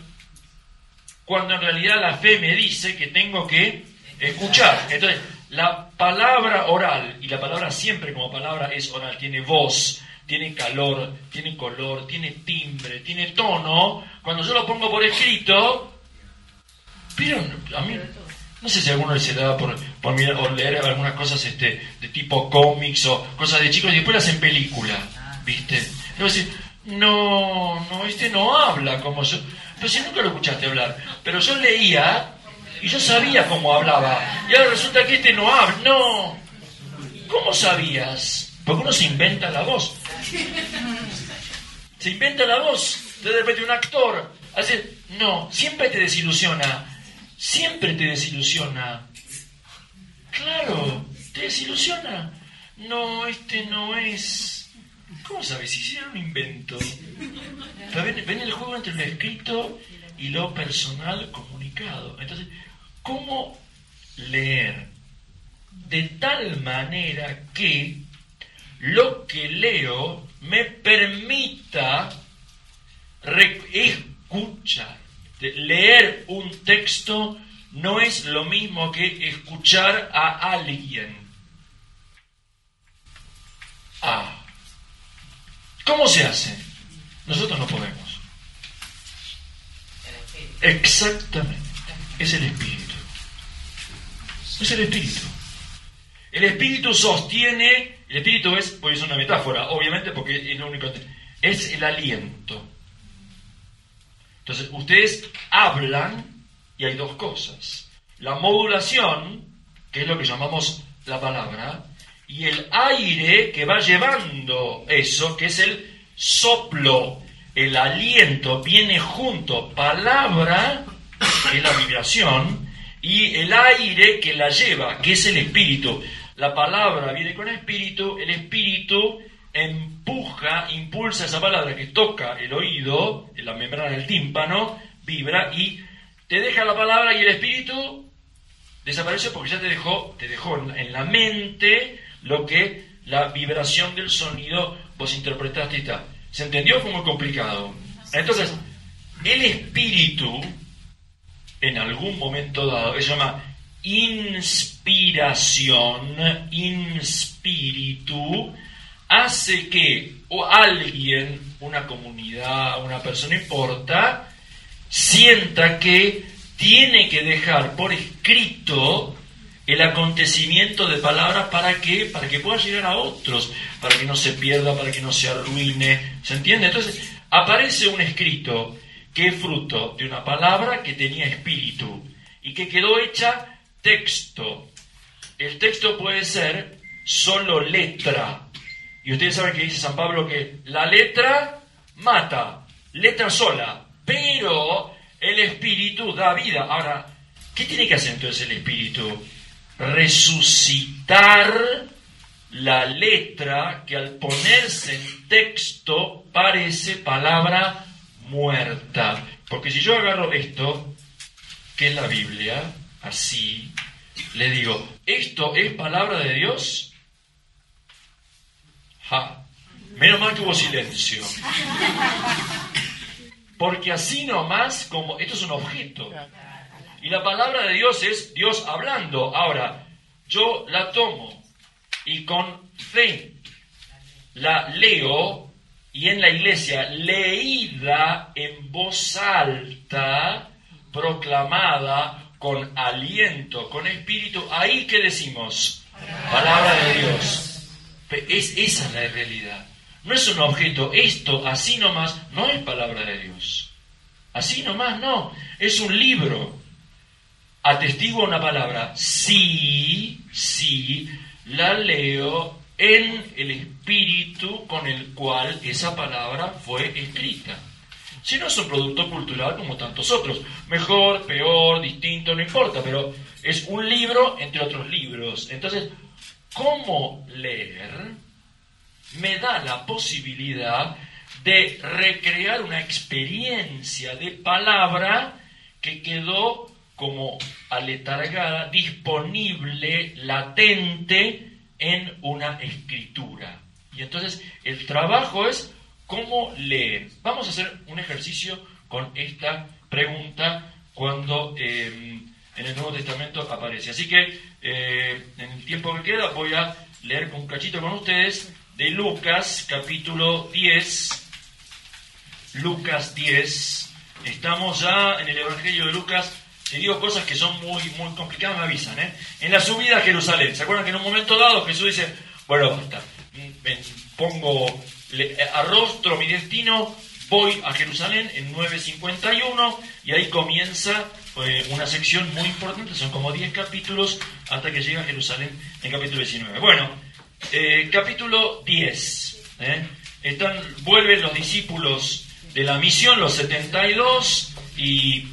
cuando en realidad la fe me dice que tengo que escuchar. Entonces, la palabra oral, y la palabra siempre como palabra es oral, tiene voz, tiene calor, tiene color, tiene timbre, tiene tono. Cuando yo lo pongo por escrito, pero a mí, no sé si a alguno se le da por mirar o leer algunas cosas de tipo cómics o cosas de chicos y después las hacen película, ¿viste? Y vos decís, no, no habla como yo. Pero si nunca lo escuchaste hablar. Pero yo leía y yo sabía cómo hablaba. Y ahora resulta que no habla. No. ¿Cómo sabías? Porque uno se inventa la voz. Se inventa la voz. De repente un actor hace... No, siempre te desilusiona. Siempre te desilusiona. Claro, te desilusiona. No, no es... ¿Cómo sabes? Si era un invento. Pero ven el juego entre lo escrito y lo personal comunicado. Entonces, ¿cómo leer de tal manera que lo que leo me permita escuchar? Leer un texto no es lo mismo que escuchar a alguien. ¿Cómo se hace? Nosotros no podemos. Exactamente. Es el espíritu. Es el espíritu. El espíritu sostiene. El espíritu es, pues es una metáfora, obviamente, porque es lo único. Es el aliento. Entonces, ustedes hablan y hay dos cosas. La modulación, que es lo que llamamos la palabra, y el aire que va llevando eso, que es el soplo, el aliento, viene junto, palabra, que es la vibración, y el aire que la lleva, que es el espíritu. La palabra viene con espíritu, el espíritu impulsa esa palabra que toca el oído, en la membrana del tímpano, vibra y te deja la palabra y el espíritu desaparece porque ya te dejó en la mente lo que la vibración del sonido vos interpretaste y tal. ¿Se entendió? Fue muy complicado. Entonces, el espíritu, en algún momento dado, eso se llama inspiración, inspíritu, hace que alguien, una comunidad, una persona, no importa, sienta que tiene que dejar por escrito el acontecimiento de palabras para que pueda llegar a otros, para que no se pierda, para que no se arruine. ¿Se entiende? Entonces, aparece un escrito que es fruto de una palabra que tenía espíritu y que quedó hecha texto. El texto puede ser solo letra. Y ustedes saben que dice San Pablo que la letra mata, letra sola, pero el espíritu da vida. Ahora, ¿qué tiene que hacer entonces el espíritu? Resucitar la letra que al ponerse en texto parece palabra muerta. Porque si yo agarro esto, que es la Biblia, así, le digo, ¿esto es palabra de Dios? Menos mal que hubo silencio. porque así nomás, como esto es un objeto, y la palabra de Dios es Dios hablando. Ahora, yo la tomo y con fe la leo, y en la iglesia, leída en voz alta, proclamada con aliento, con espíritu, ahí que decimos, palabra de Dios. Esa es la realidad. No es un objeto, esto así nomás no es palabra de Dios. Así nomás no, es un libro. Atestigua una palabra, sí, la leo en el espíritu con el cual esa palabra fue escrita. Si no es un producto cultural como tantos otros, mejor, peor, distinto, no importa, pero es un libro entre otros libros. Entonces, ¿cómo leer? Me da la posibilidad de recrear una experiencia de palabra que quedó como aletargada, disponible, latente en una escritura. Y entonces el trabajo es cómo leer. Vamos a hacer un ejercicio con esta pregunta cuando en el Nuevo Testamento aparece. Así que en el tiempo que queda voy a leer un cachito con ustedes de Lucas, capítulo 10. Lucas 10. Estamos ya en el Evangelio de Lucas. Si digo cosas que son muy complicadas, me avisan, En la subida a Jerusalén. ¿Se acuerdan que en un momento dado Jesús dice, bueno, basta, arrostro mi destino, voy a Jerusalén en 9:51, y ahí comienza una sección muy importante, son como 10 capítulos, hasta que llega a Jerusalén en capítulo 19. Bueno, capítulo 10. Vuelven los discípulos de la misión, los 72, y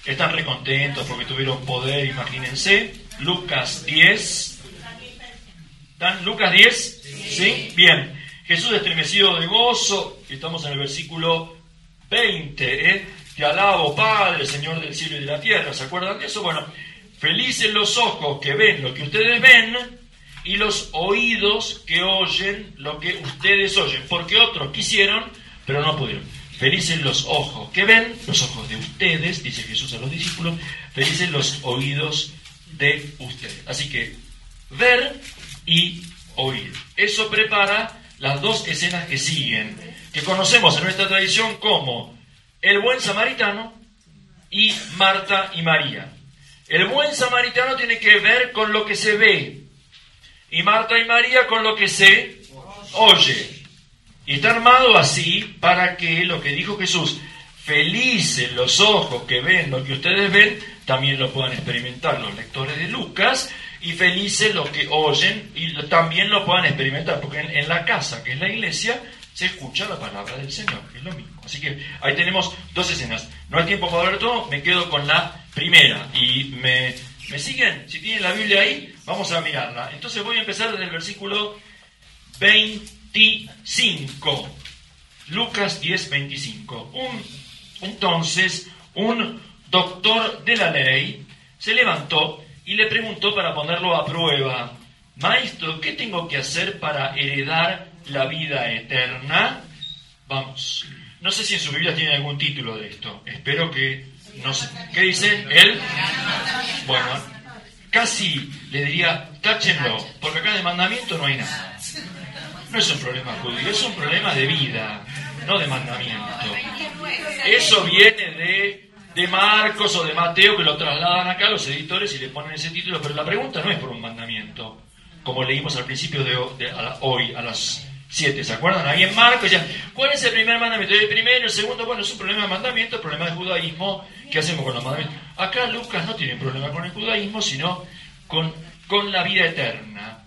están recontentos porque tuvieron poder, imagínense. Lucas 10. ¿Están? ¿Lucas 10? ¿Sí? Bien. Jesús estremecido de gozo, estamos en el versículo 20, Te alabo, Padre, Señor del cielo y de la tierra. ¿Se acuerdan de eso? Bueno, felices los ojos que ven lo que ustedes ven, y los oídos que oyen lo que ustedes oyen, porque otros quisieron, pero no pudieron. Felices los ojos que ven, los ojos de ustedes, dice Jesús a los discípulos, felices los oídos de ustedes. Así que ver y oír. Eso prepara las dos escenas que siguen, que conocemos en nuestra tradición como el buen samaritano y Marta y María. El buen samaritano tiene que ver con lo que se ve, y Marta y María con lo que se oye. Y está armado así para que lo que dijo Jesús, felices los ojos que ven lo que ustedes ven, también lo puedan experimentar los lectores de Lucas, y felices los que oyen y también lo puedan experimentar, porque en la casa, que es la iglesia, se escucha la palabra del Señor, que es lo mismo. Así que ahí tenemos dos escenas. No hay tiempo para ver todo, me quedo con la primera. Y me siguen, si tienen la Biblia ahí, vamos a mirarla. Entonces voy a empezar desde el versículo 25. Lucas 10, 25. Entonces, un doctor de la ley se levantó y le preguntó para ponerlo a prueba: Maestro, ¿qué tengo que hacer para heredar la vida eterna? Vamos. No sé si en su Biblia tiene algún título de esto. Espero que no sé. ¿Qué dice él? Bueno, casi le diría, táchenlo, porque acá de mandamiento no hay nada. No es un problema judío, es un problema de vida, no de mandamiento. Eso viene de Marcos o de Mateo, que lo trasladan acá los editores y le ponen ese título, pero la pregunta no es por un mandamiento, como leímos al principio hoy a las 7, ¿se acuerdan? Ahí en Marcos decían, ¿cuál es el primer mandamiento? El primero, el segundo, bueno, es un problema de mandamiento, el problema de judaísmo, ¿qué hacemos con los mandamientos? Acá Lucas no tiene problema con el judaísmo, sino con la vida eterna.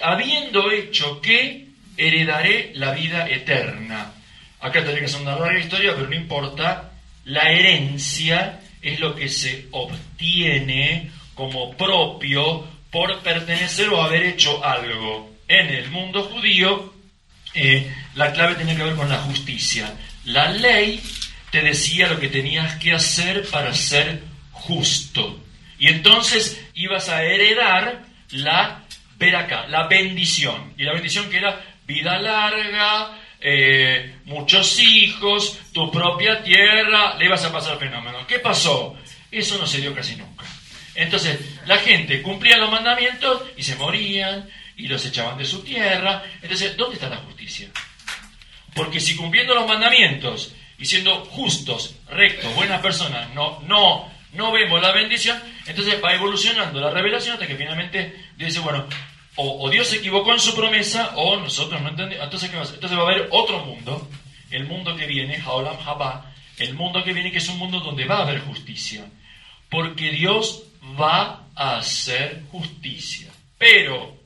Habiendo hecho que heredaré la vida eterna. Acá tendría que ser una larga historia, pero no importa. La herencia es lo que se obtiene como propio por pertenecer o haber hecho algo. En el mundo judío, la clave tenía que ver con la justicia. La ley te decía lo que tenías que hacer para ser justo. Y entonces ibas a heredar la bendición. Y la bendición que era vida larga, muchos hijos, tu propia tierra, le vas a pasar fenómenos. ¿Qué pasó? Eso no se dio casi nunca. Entonces, la gente cumplía los mandamientos y se morían y los echaban de su tierra. Entonces, ¿dónde está la justicia? Porque si cumpliendo los mandamientos y siendo justos, rectos, buenas personas, no vemos la bendición, entonces va evolucionando la revelación hasta que finalmente Dios dice, bueno, o Dios se equivocó en su promesa o nosotros no entendemos. Entonces, ¿qué va a hacer? Entonces va a haber otro mundo, el mundo que viene, Haolam Haba, el mundo que viene, que es un mundo donde va a haber justicia. Porque Dios va a hacer justicia. Pero,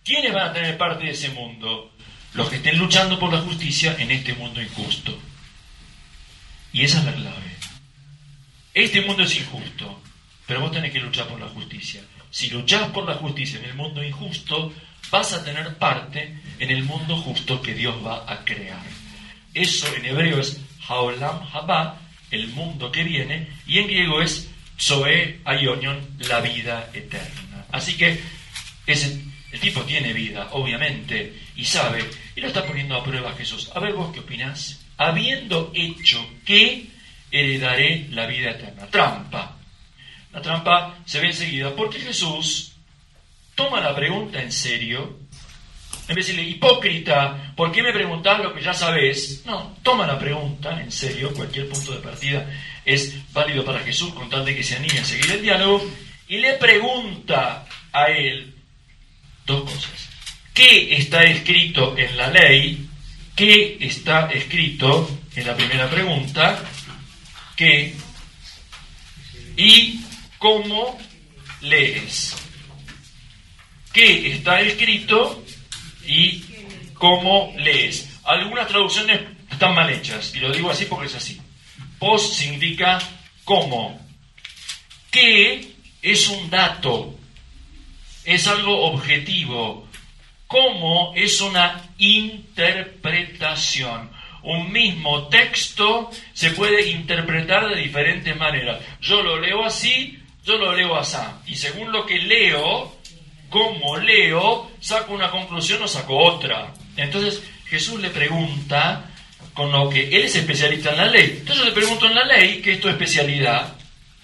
¿quiénes van a tener parte de ese mundo? Los que estén luchando por la justicia en este mundo injusto. Y esa es la clave. Este mundo es injusto, pero vos tenés que luchar por la justicia. Si luchás por la justicia en el mundo injusto, vas a tener parte en el mundo justo que Dios va a crear. Eso en hebreo es Haolam Haba, el mundo que viene, y en griego es Zoe Aionion, la vida eterna. Así que el tipo tiene vida, obviamente, y sabe, y lo está poniendo a prueba Jesús. A ver vos qué opinás. Habiendo hecho que heredaré la vida eterna. Trampa. La trampa se ve enseguida porque Jesús toma la pregunta en serio. En vez de decirle, hipócrita, ¿por qué me preguntás lo que ya sabés? No, toma la pregunta en serio. Cualquier punto de partida es válido para Jesús con tal de que se anime a seguir el diálogo. Y le pregunta a él dos cosas. ¿Qué está escrito en la ley? ¿Qué está escrito en la primera pregunta? ¿Qué? ¿Y cómo lees? ¿Qué está escrito? ¿Y cómo lees? Algunas traducciones están mal hechas, y lo digo así porque es así. Pos significa cómo. ¿Qué? Es un dato, es algo objetivo. ¿Cómo? Es una interpretación. Un mismo texto se puede interpretar de diferentes maneras. Yo lo leo así, yo lo leo así. Y según lo que leo, cómo leo, saco una conclusión o saco otra. Entonces Jesús le pregunta, con lo que él es especialista en la ley. Entonces yo le pregunto en la ley, que es tu especialidad,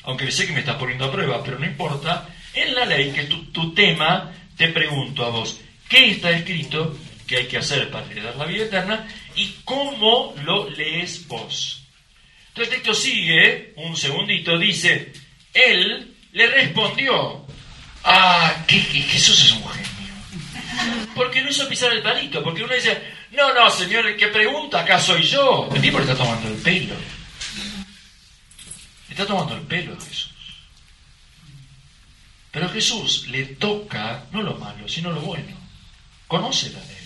aunque sé que me estás poniendo a prueba, pero no importa. En la ley, que es tu tema, te pregunto a vos, ¿qué está escrito que hay que hacer para heredar la vida eterna? ¿Y cómo lo lees vos? Entonces el texto sigue, un segundito, dice, él le respondió, que Jesús es un genio. Porque no hizo pisar el palito, porque uno dice, no, señor, el que pregunta acá soy yo. El tipo le está tomando el pelo. Le está tomando el pelo a Jesús. Pero Jesús le toca, no lo malo, sino lo bueno. Conoce la ley.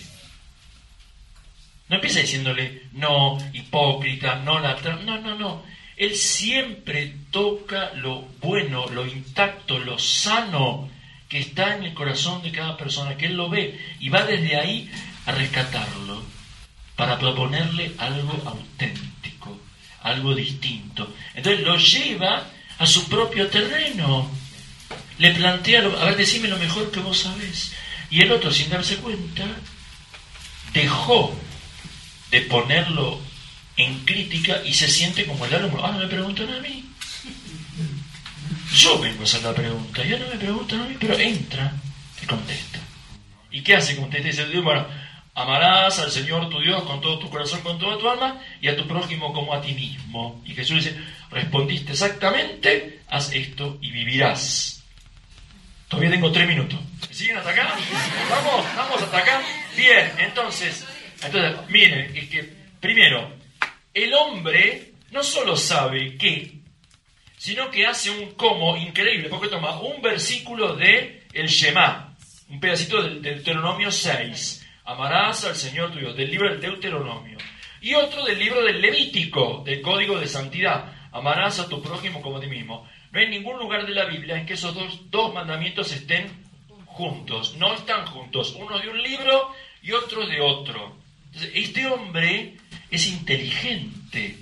No empieza diciéndole, no, hipócrita, no ladrón. No. Él siempre toca lo bueno, lo intacto, lo sano que está en el corazón de cada persona, que él lo ve y va desde ahí a rescatarlo para proponerle algo auténtico, algo distinto. Entonces lo lleva a su propio terreno. Le plantea, a ver, decime lo mejor que vos sabés. Y el otro, sin darse cuenta, dejó de ponerlo en crítica y se siente como el alumno. No me preguntan a mí. Yo vengo a hacer la pregunta, ya no me preguntan a mí, pero entra y contesta. ¿Y qué hace? Contesta y dice, bueno, amarás al Señor tu Dios con todo tu corazón, con toda tu alma, y a tu prójimo como a ti mismo. Y Jesús dice, respondiste exactamente, haz esto y vivirás. Todavía tengo 3 minutos. ¿Me siguen hasta acá? Vamos hasta acá. Bien, entonces, miren, es que, primero, el hombre no solo sabe qué, sino que hace un cómo increíble, porque toma un versículo de el Shema, un pedacito del Deuteronomio 6, amarás al Señor tu Dios, del libro del Deuteronomio, y otro del libro del Levítico, del Código de Santidad, amarás a tu prójimo como a ti mismo. No hay ningún lugar de la Biblia en que esos dos mandamientos estén juntos, no están juntos, uno de un libro y otro de otro. Entonces, este hombre es inteligente,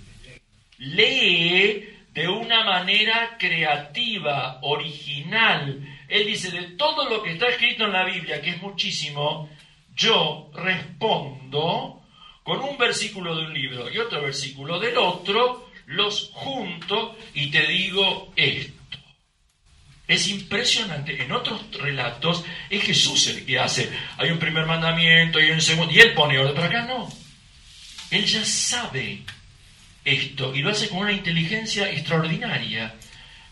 lee de una manera creativa, original. Él dice, de todo lo que está escrito en la Biblia, que es muchísimo, yo respondo con un versículo de un libro y otro versículo del otro, los junto y te digo esto. Es impresionante. En otros relatos es Jesús el que hace. Hay un primer mandamiento y un segundo, y él pone orden. Pero acá no. Él ya sabe esto y lo hace con una inteligencia extraordinaria.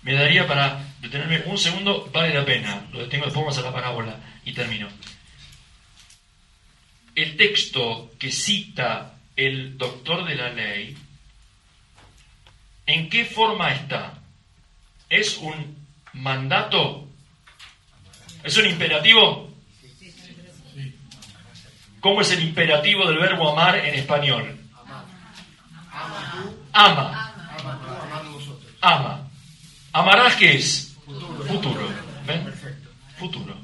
Me daría para detenerme un segundo, vale la pena. Lo detengo, después vamos a la parábola y termino. El texto que cita el doctor de la ley, ¿en qué forma está? ¿Es un mandato? ¿Es un imperativo? ¿Cómo es el imperativo del verbo amar en español? Ama. Ama. ¿Amarás qué es? Futuro. ¿Ven? Futuro.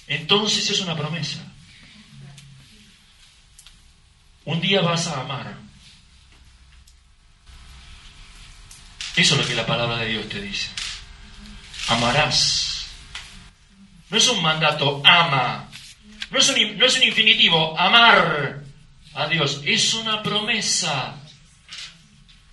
Entonces es una promesa. Un día vas a amar. Eso es lo que la palabra de Dios te dice. Amarás. No es un mandato, ama. No es un infinitivo, amar a Dios. Es una promesa.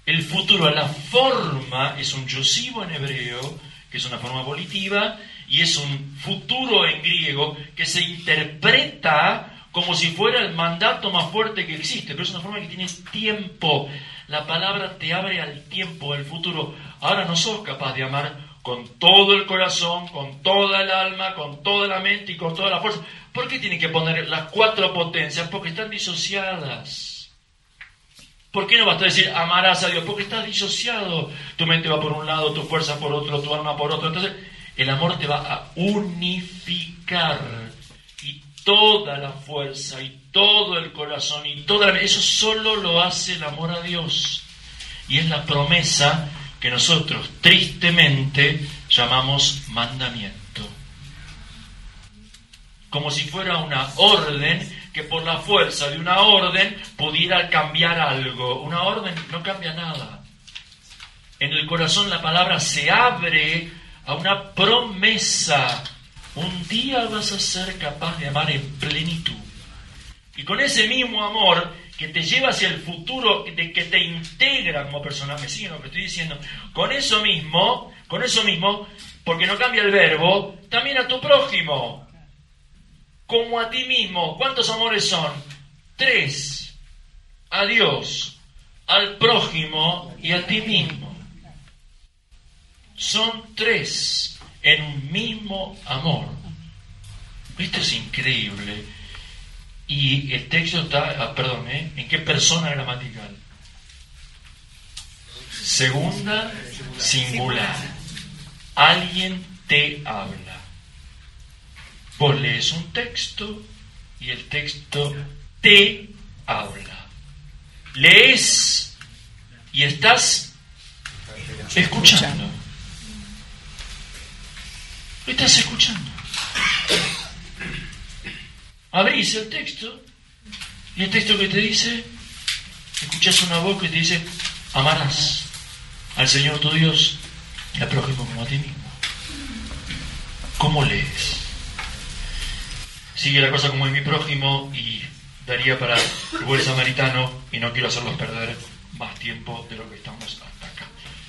El futuro, la forma, es un yosivo en hebreo, que es una forma volitiva, y es un futuro en griego que se interpreta como si fuera el mandato más fuerte que existe, pero es una forma que tiene tiempo. La palabra te abre al tiempo, al futuro. Ahora no sos capaz de amar con todo el corazón, con toda el alma, con toda la mente y con toda la fuerza. ¿Por qué tienen que poner las 4 potencias? Porque están disociadas. ¿Por qué no basta decir amarás a Dios? Porque estás disociado. Tu mente va por un lado, tu fuerza por otro, tu alma por otro. Entonces, el amor te va a unificar. Y toda la fuerza, y todo el corazón, y toda la... Eso solo lo hace el amor a Dios. Y es la promesa que nosotros, tristemente, llamamos mandamiento. Como si fuera una orden que por la fuerza de una orden pudiera cambiar algo. Una orden no cambia nada. En el corazón la palabra se abre a una promesa. Un día vas a ser capaz de amar en plenitud. Y con ese mismo amor que te lleva hacia el futuro, que te integra como persona, me siguen lo que estoy diciendo, con eso mismo, porque no cambia el verbo, también a tu prójimo. Como a ti mismo. ¿Cuántos amores son? 3. A Dios, al prójimo y a ti mismo. Son 3 en un mismo amor. Esto es increíble. Y el texto está, ¿en qué persona gramatical? Segunda singular. Alguien te habla. Vos lees un texto y el texto te habla. Lees y estás escuchando. Estás escuchando. Abrís el texto y el texto que te dice, escuchas una voz que te dice, amarás al Señor tu Dios y al prójimo como a ti mismo. ¿Cómo lees? Sigue la cosa como es mi prójimo y daría para el buen samaritano y no quiero hacerlos perder más tiempo de lo que estamos hasta acá.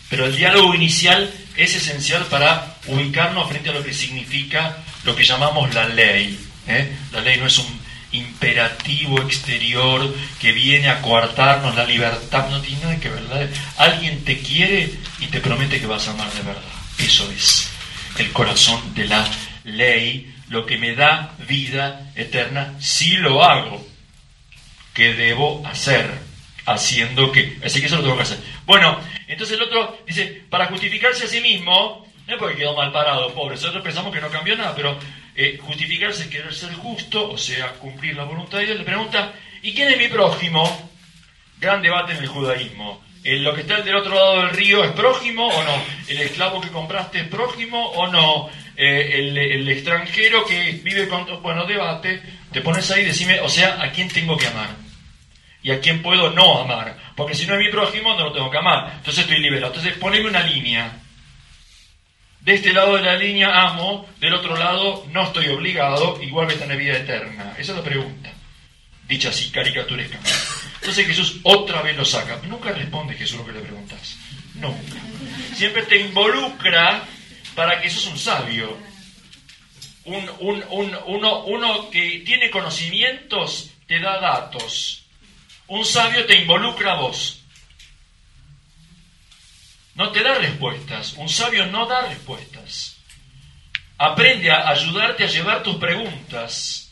Pero el diálogo inicial es esencial para ubicarnos frente a lo que significa lo que llamamos la ley. La ley no es un imperativo exterior que viene a coartarnos la libertad, no tiene nada que ver. Alguien te quiere y te promete que vas a amar de verdad. Eso es el corazón de la ley, lo que me da vida eterna si lo hago. ¿Qué debo hacer? Haciendo qué. Así que eso lo tengo que hacer. Bueno, entonces el otro dice, para justificarse a sí mismo, no es porque quedó mal parado, pobre. Nosotros pensamos que no cambió nada, pero justificarse es querer ser justo, o sea, cumplir la voluntad de Dios. Le pregunta, ¿y quién es mi prójimo? Gran debate en el judaísmo. ¿Lo que está del otro lado del río es prójimo o no? ¿El esclavo que compraste es prójimo o no? El extranjero que vive con... Bueno, debate, te pones ahí y decime, o sea, ¿a quién tengo que amar? ¿Y a quién puedo no amar? Porque si no es mi prójimo, no lo tengo que amar. Entonces estoy liberado. Entonces poneme una línea. De este lado de la línea amo, del otro lado no estoy obligado, igual voy a tener vida eterna. Esa es la pregunta. dicha así caricaturescamente. Entonces Jesús otra vez lo saca. Nunca responde Jesús lo que le preguntas. Nunca. Siempre te involucra para que sos un sabio. Uno que tiene conocimientos te da datos. Un sabio te involucra a vos. No te da respuestas. Un sabio no da respuestas. Aprende a ayudarte a llevar tus preguntas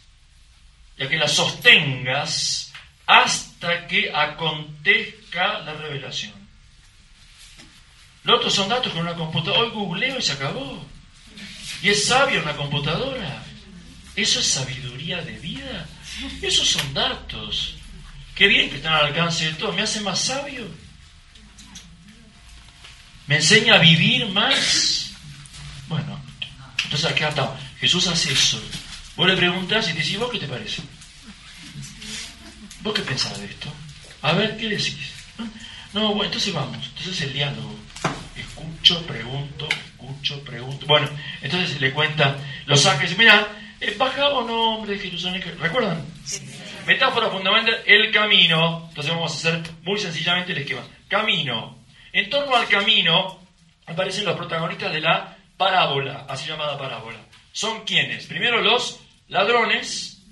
y a que las sostengas hasta que acontezca la revelación. Los otros son datos con una computadora. Hoy googleo y se acabó. Y es sabio una computadora. ¿Eso es sabiduría de vida? Esos son datos. Qué bien que están al alcance de todo. ¿Me hace más sabio? ¿Me enseña a vivir más? Bueno, entonces acá está. Jesús hace eso. Vos le preguntás y te decís, ¿vos qué te parece? ¿Vos qué pensás de esto? A ver, ¿qué decís? No, bueno, entonces vamos. Entonces el diálogo. Escucho, pregunto. Bueno, entonces le cuenta, lo saca y dice, mira, bajaba un hombre de Jerusalén. ¿Recuerdan? Sí. Metáfora fundamental, el camino. Entonces vamos a hacer muy sencillamente el esquema. Camino. En torno al camino aparecen los protagonistas de la parábola, así llamada parábola. ¿Son quiénes? Primero los ladrones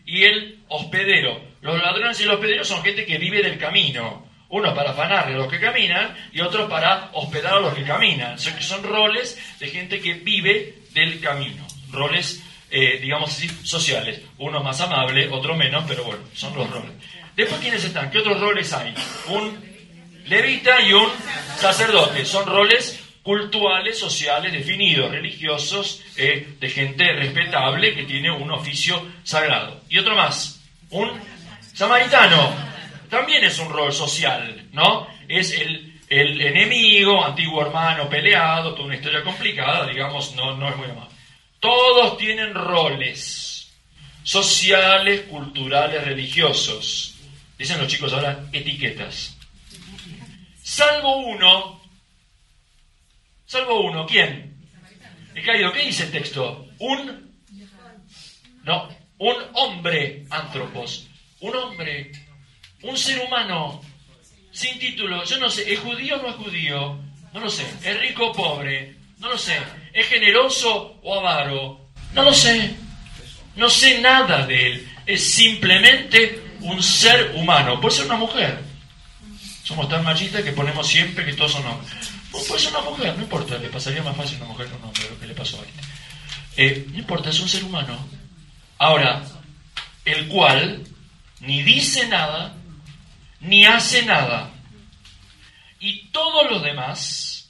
y el hospedero. Los ladrones y el hospedero son gente que vive del camino. Uno para afanarle a los que caminan y otro para hospedar a los que caminan. Son roles de gente que vive del camino. Roles, digamos así, sociales. Uno más amable, otro menos, pero bueno, son los roles. Después, ¿quiénes están? ¿Qué otros roles hay? Un levita y un sacerdote. Son roles cultuales, sociales, definidos, religiosos, de gente respetable que tiene un oficio sagrado. Y otro más, un samaritano. También es un rol social, ¿no? Es el enemigo, antiguo hermano peleado, toda una historia complicada, digamos, no es muy amable. Todos tienen roles sociales, culturales, religiosos. Dicen los chicos ahora, etiquetas. Salvo uno, ¿quién? El caído. ¿Qué dice el texto? Un hombre, antropos, un hombre, un ser humano, sin título. Yo no sé, ¿es judío o no es judío? No lo sé. ¿Es rico o pobre? No lo sé. ¿Es generoso o avaro? No lo sé. No sé nada de él. Es simplemente un ser humano. Puede ser una mujer. Somos tan machistas que ponemos siempre que todos son hombres. Puede ser una mujer, no importa. Le pasaría más fácil a una mujer que a un hombre, lo que le pasó a este. No importa, es un ser humano. Ahora, el cual ni dice nada, ni hace nada. Y todos los demás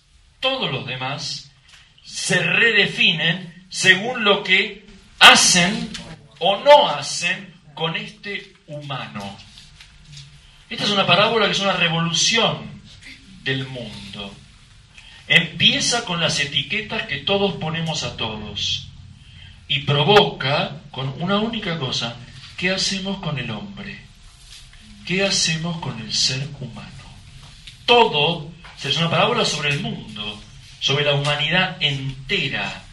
se redefinen según lo que hacen o no hacen con este humano. Esta es una parábola que es una revolución del mundo. Empieza con las etiquetas que todos ponemos a todos y provoca con una única cosa: ¿qué hacemos con el hombre? ¿Qué hacemos con el ser humano? Todo es una parábola sobre el mundo, sobre la humanidad entera.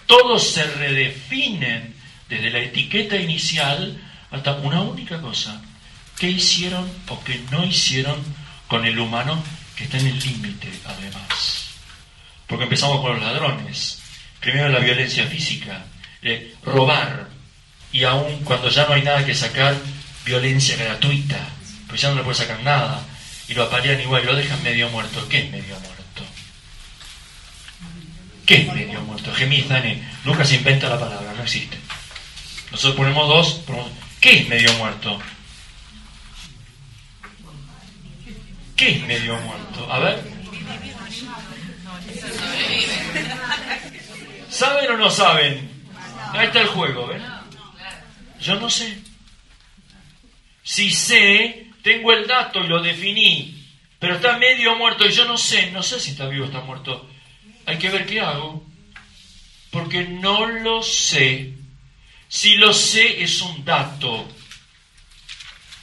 Todos se redefinen desde la etiqueta inicial hasta una única cosa: ¿qué hicieron o qué no hicieron con el humano que está en el límite, además? Porque empezamos con los ladrones. Primero la violencia física, robar, y aún cuando ya no hay nada que sacar, violencia gratuita, pues ya no le puede sacar nada, y lo apalean igual, y lo dejan medio muerto. ¿Qué es medio muerto? ¿Qué es medio muerto? Gemís, Dani. Lucas inventa la palabra, no existe. Nosotros ponemos dos. ¿Qué es medio muerto? ¿Qué es medio muerto? A ver. ¿Saben o no saben? Ahí está el juego, ¿ven? Yo no sé. Si sé, tengo el dato y lo definí, pero está medio muerto y yo no sé si está vivo o está muerto. Hay que ver qué hago, porque no lo sé. Si lo sé, es un dato.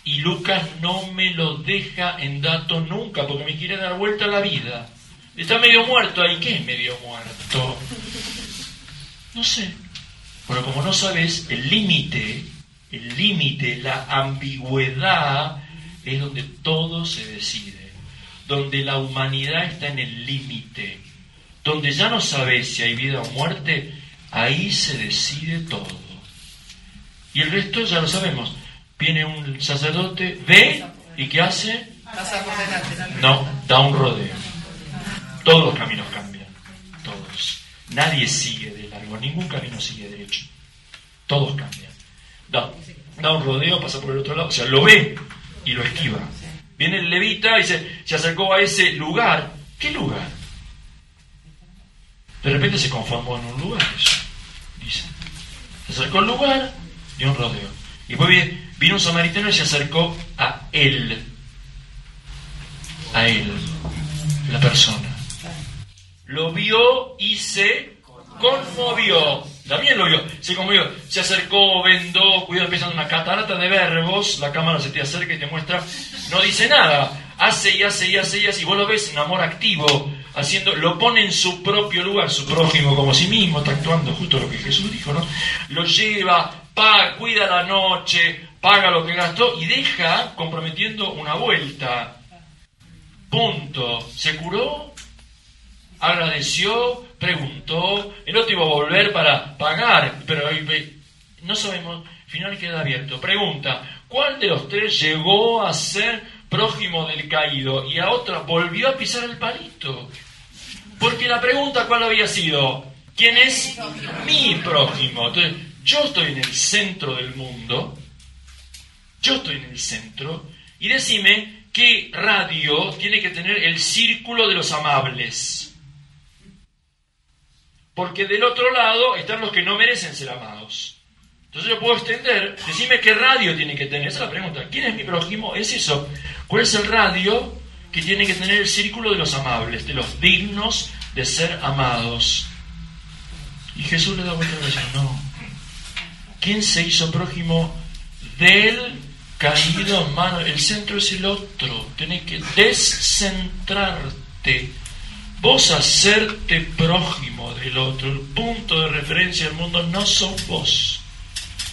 Y Lucas no me lo deja en dato nunca, porque me quiere dar vuelta a la vida. Está medio muerto ahí. ¿Qué es medio muerto? No sé. Bueno, como no sabes, el límite el límite, la ambigüedad, es donde todo se decide, donde la humanidad está en el límite, donde ya no sabes si hay vida o muerte, ahí se decide todo. Y el resto ya lo sabemos. Viene un sacerdote, ve, ¿y qué hace? No, da un rodeo. Todos los caminos cambian, todos. Nadie sigue de largo, ningún camino sigue derecho. Todos cambian. Da un rodeo, pasa por el otro lado, o sea, lo ve y lo esquiva. Viene el levita y se acercó a ese lugar. ¿Qué lugar? De repente se conformó en un lugar, eso, dice. Se acercó al lugar, dio un rodeo. Y después vino un samaritano y se acercó a él. A él, la persona. Lo vio y se conmovió. También lo vio, se conmovió. Se acercó, vendó, cuidado, empieza una catarata de verbos. La cámara se te acerca y te muestra. No dice nada. Hace y hace y hace y hace. Y vos lo ves en amor activo. Haciendo, lo pone en su propio lugar, su prójimo como sí mismo. Está actuando justo lo que Jesús dijo, ¿no? Lo lleva, paga, cuida la noche, paga lo que gastó y deja comprometiendo una vuelta. Punto. Se curó, agradeció, preguntó, el otro iba a volver para pagar, pero no sabemos, al final queda abierto. Pregunta, ¿cuál de los tres llegó a ser prójimo del caído? Y a otra volvió a pisar el palito. Porque la pregunta, ¿cuál había sido? ¿Quién es mi prójimo? Entonces, yo estoy en el centro del mundo, yo estoy en el centro, y decime qué radio tiene que tener el círculo de los amables. Porque del otro lado están los que no merecen ser amados. Entonces yo puedo extender, decime qué radio tiene que tener. Esa es la pregunta. ¿Quién es mi prójimo? Es eso. ¿Cuál es el radio que tiene que tener el círculo de los amables, de los dignos de ser amados? Y Jesús le da vuelta y dice, no. ¿Quién se hizo prójimo del caído, hermano? El centro es el otro. Tenés que descentrarte. Vos hacerte prójimo del otro. El punto de referencia del mundo no sos vos.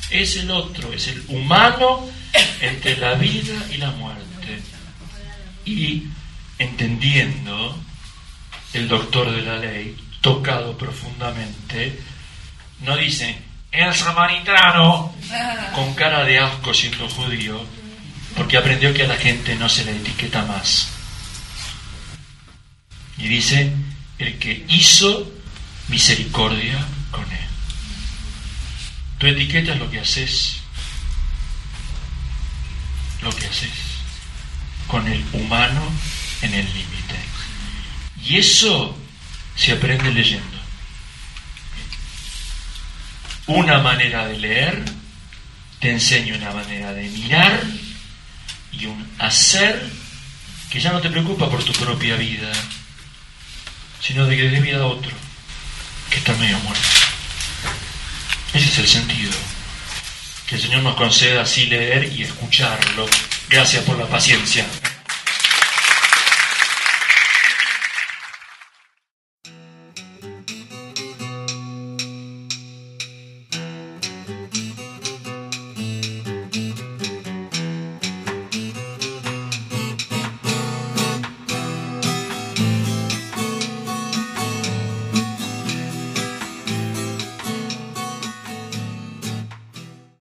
Es el otro. Es el humano entre la vida y la muerte. Y entendiendo, el doctor de la ley, tocado profundamente, no dice, el samaritano, con cara de asco siendo judío, porque aprendió que a la gente no se le etiqueta más. Y dice, el que hizo misericordia con él. Tu etiqueta es lo que haces. Lo que haces. Con el humano en el límite. Y eso se aprende leyendo. Una manera de leer te enseña una manera de mirar y un hacer que ya no te preocupa por tu propia vida, sino de que le dé vida a otro que está medio muerto. Ese es el sentido. Que el Señor nos conceda así leer y escucharlo. Gracias por la paciencia.